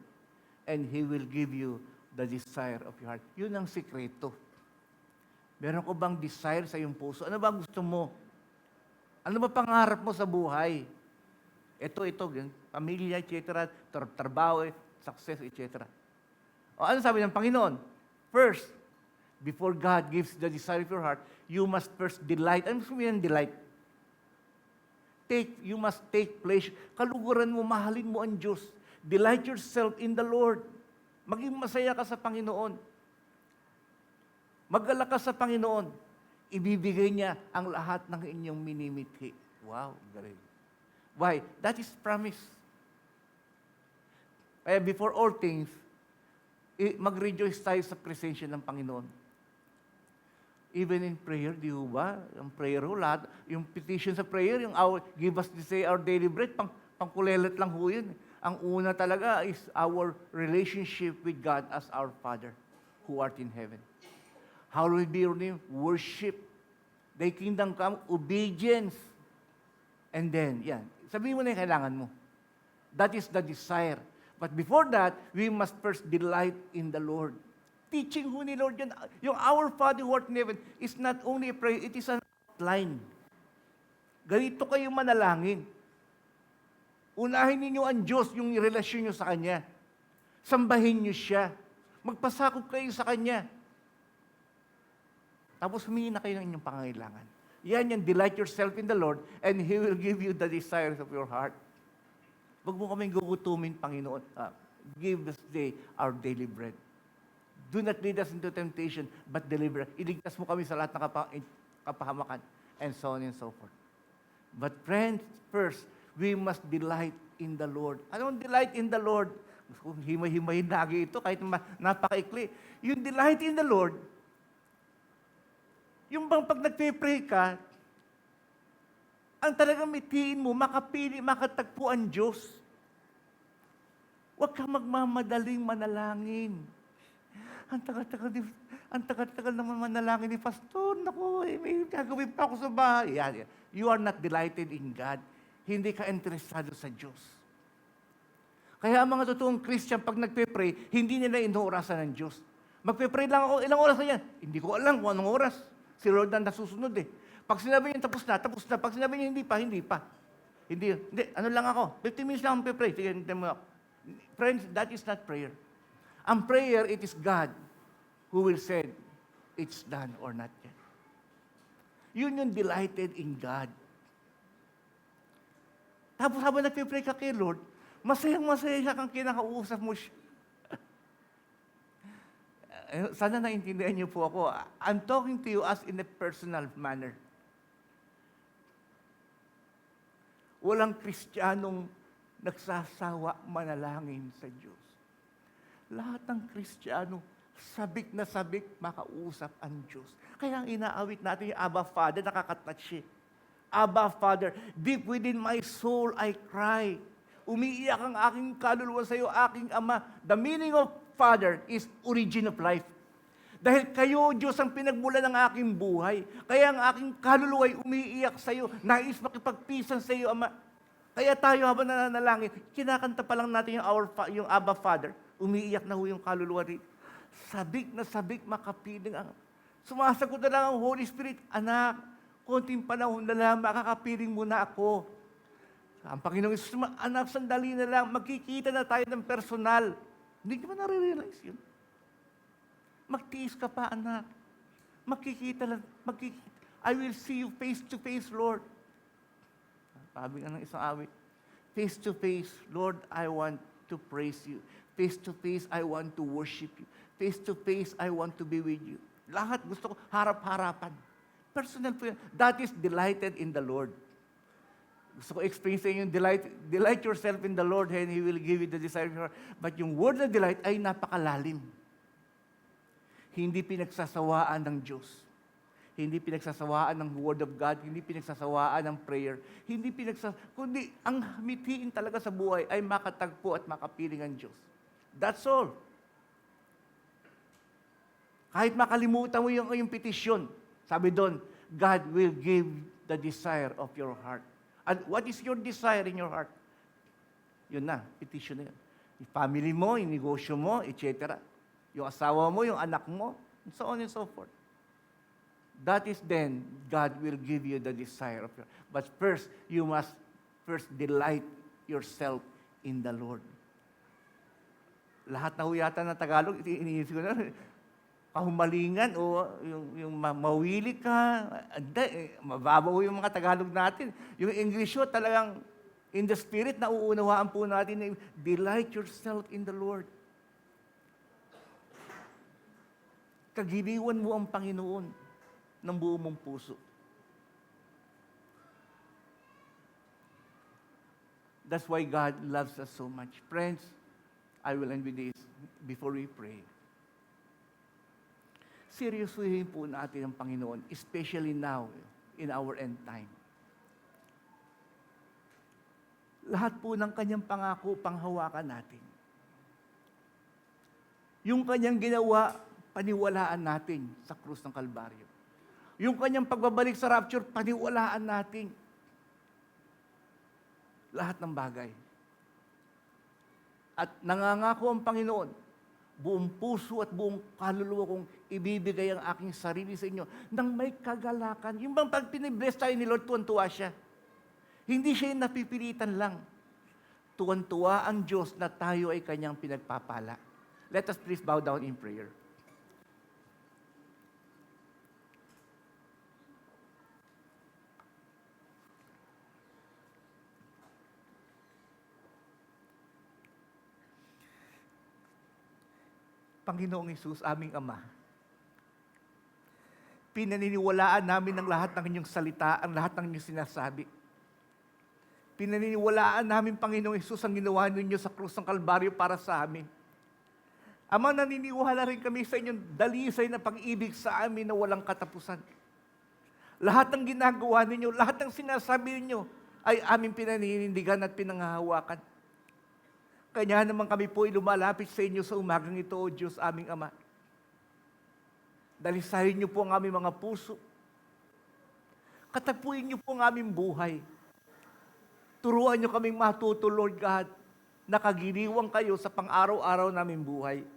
and He will give you the desire of your heart. Yun ang sikreto. Meron ko bang desire sa iyong puso? Ano ba gusto mo? Ano ba pangarap mo sa buhay? Ito, pamilya, etc., trabaho, success, etc. O ano sabi ng Panginoon? First, before God gives the desire of your heart, you must first delight. Ano sabihin ng delight? You must take pleasure. Kaluguran mo, mahalin mo ang Diyos. Delight yourself in the Lord. Maging masaya ka sa Panginoon. Maggalak ka sa Panginoon. Ibibigay niya ang lahat ng inyong minimithi. Wow, galing. Why? That is promise. Kaya before all things, mag-rejoice tayo sa presensya ng Panginoon. Even in prayer, di ba? Ang prayer ho, lahat, yung petition sa prayer, yung give us this day our daily bread, pangkulelet lang ho yun. Ang una talaga is our relationship with God as our Father who art in heaven. Hallowed be your name, worship. Thy kingdom come, obedience. And then, yan. Sabihin mo na yung kailangan mo. That is the desire. But before that, we must first delight in the Lord. Teaching ho ni Lord yan. Yung our Father who art in heaven is not only a prayer, it is an outline. Ganito kayo manalangin. Unahin ninyo ang Diyos, yung relasyon nyo sa Kanya. Sambahin nyo siya. Magpasakop kayo sa Kanya. Tapos humingi na kayo ng inyong pangangailangan. Yan yan, delight yourself in the Lord and He will give you the desires of your heart. Huwag mo kaming gugutumin, Panginoon. Give us today our daily bread. Do not lead us into temptation, but deliver us. Iligtas mo kami sa lahat ng kapahamakan, and so on and so forth. But friends, first, we must delight in the Lord. Anong delight in the Lord? Himay-himayin lagi ito, kahit napakaikli. Yung delight in the Lord, yung bang pag nagpe-pray ka, ang talagang mitiin mo, makapili, makatagpo ang Diyos. Huwag kang magmamadaling manalangin. Ang tagal-tagal naman manalangin ni Pastor. Naku, may gagawin pa ako sa bahay. Yan. You are not delighted in God. Hindi ka interesado sa Diyos. Kaya ang mga totoong Christian, pag nagpe-pray, hindi nila inuorasan ng Diyos. Magpe-pray lang ako, ilang oras na yan? Hindi ko alam kung anong oras. Si Lord na nasusunod eh. Pag sinabi niya tapos na, tapos na. Pag sinabi niya hindi pa, hindi pa. Hindi, ano lang ako, 15 minutes lang ako pray. Sige, hintayin mo ako. Friends, that is not prayer. Ang prayer, it is God who will say, it's done or not yet. Yun yung delighted in God. Tapos habang nagpipray ka kay Lord, masayang-masaya siya kang kinakausap mo siya. Sana naintindihan niyo po ako. I'm talking to you as in a personal manner. Walang Kristiyanong nagsasawa manalangin sa Diyos. Lahat ng Kristiyano, sabik na sabik makausap ang Diyos. Kaya ang inaawit natin yung Abba Father, nakakatouch siya. Abba Father, deep within my soul I cry. Umiiyak ang aking kaluluwa sa iyo, aking Ama. The meaning of Father is origin of life. Dahil kayo, Diyos, ang pinagmula ng aking buhay. Kaya ang aking kaluluwa ay umiiyak sa iyo. Nais makipagpisan sa iyo, Ama. Kaya tayo habang nananalangin, kinakanta pa lang natin yung Abba Father. Umiiyak na ho yung kaluluwa rin. Sabik na sabik, makapiling ang... Sumasagot na lang ang Holy Spirit, Anak, konting panahon na lang, makakapiling mo na ako. Ang Panginoong Isus, anak, sandali na lang, magkikita na tayo ng personal. Hindi ko ba nare-realize yun? Magtiis ka pa, anak. Magkikita lang, magkikita. I will see you face to face, Lord. Sabi nga ng isang awit, face to face, Lord, I want to praise you. Face to face, I want to worship you. Face to face, I want to be with you. Lahat gusto ko, harap-harapan. Personal po yan. That is delighted in the Lord. Gusto ko experience sa inyo yung delight yourself in the Lord and He will give you the desire of your heart. But yung word na delight ay napakalalim. Hindi pinagsasawaan ng Diyos. Hindi pinagsasawaan ng Word of God. Hindi pinagsasawaan ng prayer. Kundi ang mitiin talaga sa buhay ay makatagpo at makapiling ang Diyos. That's all. Kahit makalimutan mo yung petisyon, sabi doon, God will give the desire of your heart. And what is your desire in your heart? Yun na, petition na yun. Yung family mo, yung negosyo mo, etc. Yung asawa mo, yung anak mo, and so on and so forth. That is then, God will give you the desire of your heart. But first, you must first delight yourself in the Lord. Lahat na huyatan ng Tagalog, iniisip ko na, kahumalingan o yung mawili ka, mababaw yung mga Tagalog natin. Yung English yun, talagang in the Spirit, nauunawaan po natin, delight yourself in the Lord. Kagiliwan mo ang Panginoon ng buo mong puso. That's why God loves us so much. Friends, I will end with this before we pray. Seryosuhin po natin ang Panginoon, especially now, in our end time. Lahat po ng kanyang pangako, panghawakan natin. Yung kanyang ginawa, paniwalaan natin sa krus ng Kalbaryo. Yung kanyang pagbabalik sa rapture, paniwalaan natin. Lahat ng bagay. At nangangako ang Panginoon, buong puso at buong kaluluwa kong ibibigay ang aking sarili sa inyo nang may kagalakan. Yung bang pag pinibless tayo ni Lord, tuwan-tuwa siya. Hindi siya yung napipilitan lang. Tuwan-tuwa ang Diyos na tayo ay kanyang pinagpapala. Let us please bow down in prayer. Panginoong Hesus, aming Ama, pinaniniwalaan namin ang lahat ng inyong salita, ang lahat ng inyong sinasabi. Pinaniniwalaan namin, Panginoong Hesus, ang ginawa ninyo sa krus ng Kalbaryo para sa amin. Ama, naniniwala rin kami sa inyong dalisay na pag-ibig sa amin na walang katapusan. Lahat ng ginagawa ninyo, lahat ng sinasabi ninyo, ay aming pinaninindigan at pinanghahawakan. Kanya naman kami po ay lumalapit sa inyo sa umagang ito, O Diyos, aming Ama. Dalisayin niyo po ang aming mga puso. Katapuin niyo po ang aming buhay. Turuan niyo kaming matuto, Lord God, nakagiliwang kayo sa pang-araw-araw naming buhay.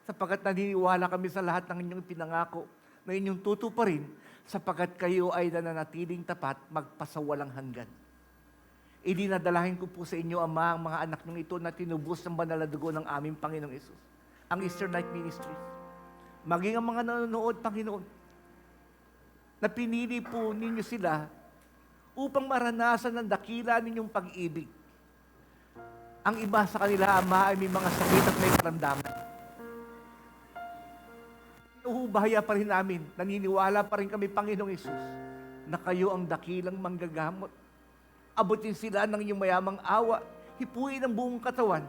Sapagkat naniniwala kami sa lahat ng inyong pinangako na inyong tutuparin sapagkat kayo ay nananatiling tapat magpasawalang hanggan. Idinadalahin ko po sa inyo, Ama, ang mga anak niyong ito na tinubos ng banal na dugo ng aming Panginoong Hesus, ang Eastern Light Ministries. Maging ang mga nanonood, Panginoon, na pinili po ninyo sila upang maranasan ang dakila ninyong pag-ibig. Ang iba sa kanila, Ama, ay may mga sakit at may karamdaman. Inuhubahaya pa rin namin, naniniwala pa rin kami, Panginoong Hesus, na kayo ang dakilang manggagamot. Abutin sila ng inyong mayamang awa, hipuin ang buong katawan.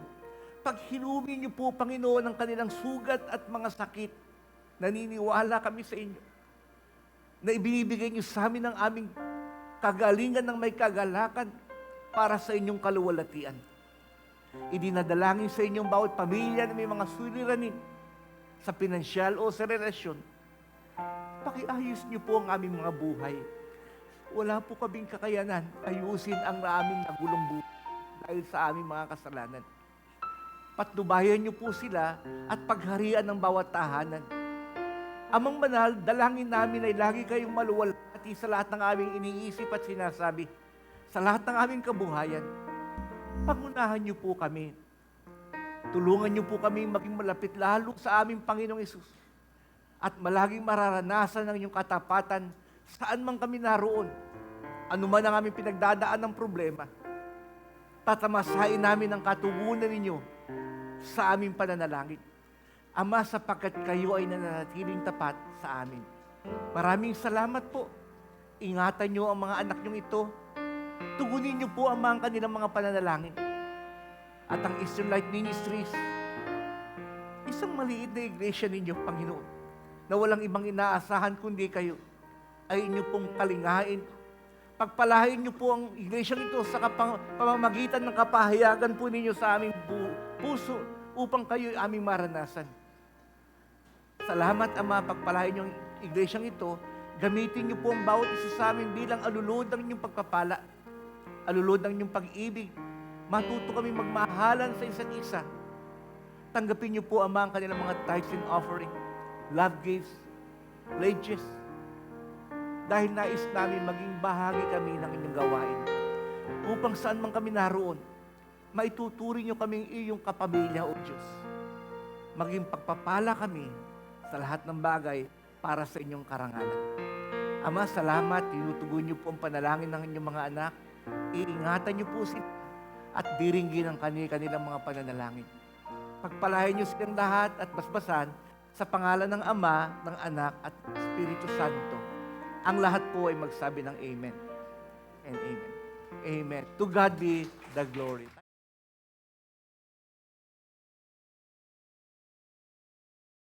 Pag hinumi niyo po, Panginoon, ang kanilang sugat at mga sakit, naniniwala kami sa inyo na ibinibigay niyo sa amin ang aming kagalingan ng may kagalakan para sa inyong kaluwalhatian. Idinadalangin sa inyong bawat pamilya na may mga suliranin sa pinansyal o sa relasyon. Pakiayos niyo po ang aming mga buhay. Wala po kaming kakayanan ayusin ang aming nagulong buhay dahil sa aming mga kasalanan. Patnubayan niyo po sila at pagharian ng bawat tahanan. Amang Banal, dalangin namin ay lagi kayong maluwalhati sa lahat ng aming iniisip at sinasabi, sa lahat ng aming kabuhayan. Pangunahan niyo po kami. Tulungan niyo po kami maging malapit lalo sa aming Panginoong Hesus at malaging mararanasan ng inyong katapatan saan man kami naroon, ano man ang aming pinagdadaan ng problema, tatamasahin namin ang katugunan ninyo sa aming pananalangin. Ama, sapagkat kayo ay nananatiling tapat sa amin. Maraming salamat po. Ingatan niyo ang mga anak niyong ito. Tugunin niyo po ang kanilang mga pananalangin. At ang Eastern Light Ministries, isang maliit na iglesia ninyo, Panginoon, na walang ibang inaasahan kundi kayo, ay inyo pong kalingain. Pagpalahin niyo po ang iglesyang ito sa pamamagitan ng kapahayagan po ninyo sa aming puso upang kayo ay aming maranasan. Salamat, Ama, pagpalahin niyo ang iglesyang ito. Gamitin niyo po ang bawat isa sa amin bilang alulod ng inyong pagpapala, alulod ng inyong pag-ibig. Matuto kami magmahalan sa isa't isa. Tanggapin niyo po, Ama, ang kanilang mga tithes and offering, love gifts, pledges, dahil nais namin maging bahagi kami ng inyong gawain. Upang saan man kami naroon, maituturing niyo kaming iyong kapamilya, O Diyos. Maging pagpapala kami sa lahat ng bagay para sa inyong karangalan. Ama, salamat. Tinutugon niyo po ang panalangin ng inyong mga anak. Iingatan niyo po sila at diringgin ang kanilang mga pananalangin. Pagpalahin niyo silang lahat at basbasan sa pangalan ng Ama, ng Anak at Espiritu Santo. Ang lahat po ay magsabi ng Amen and Amen. Amen. To God be the glory.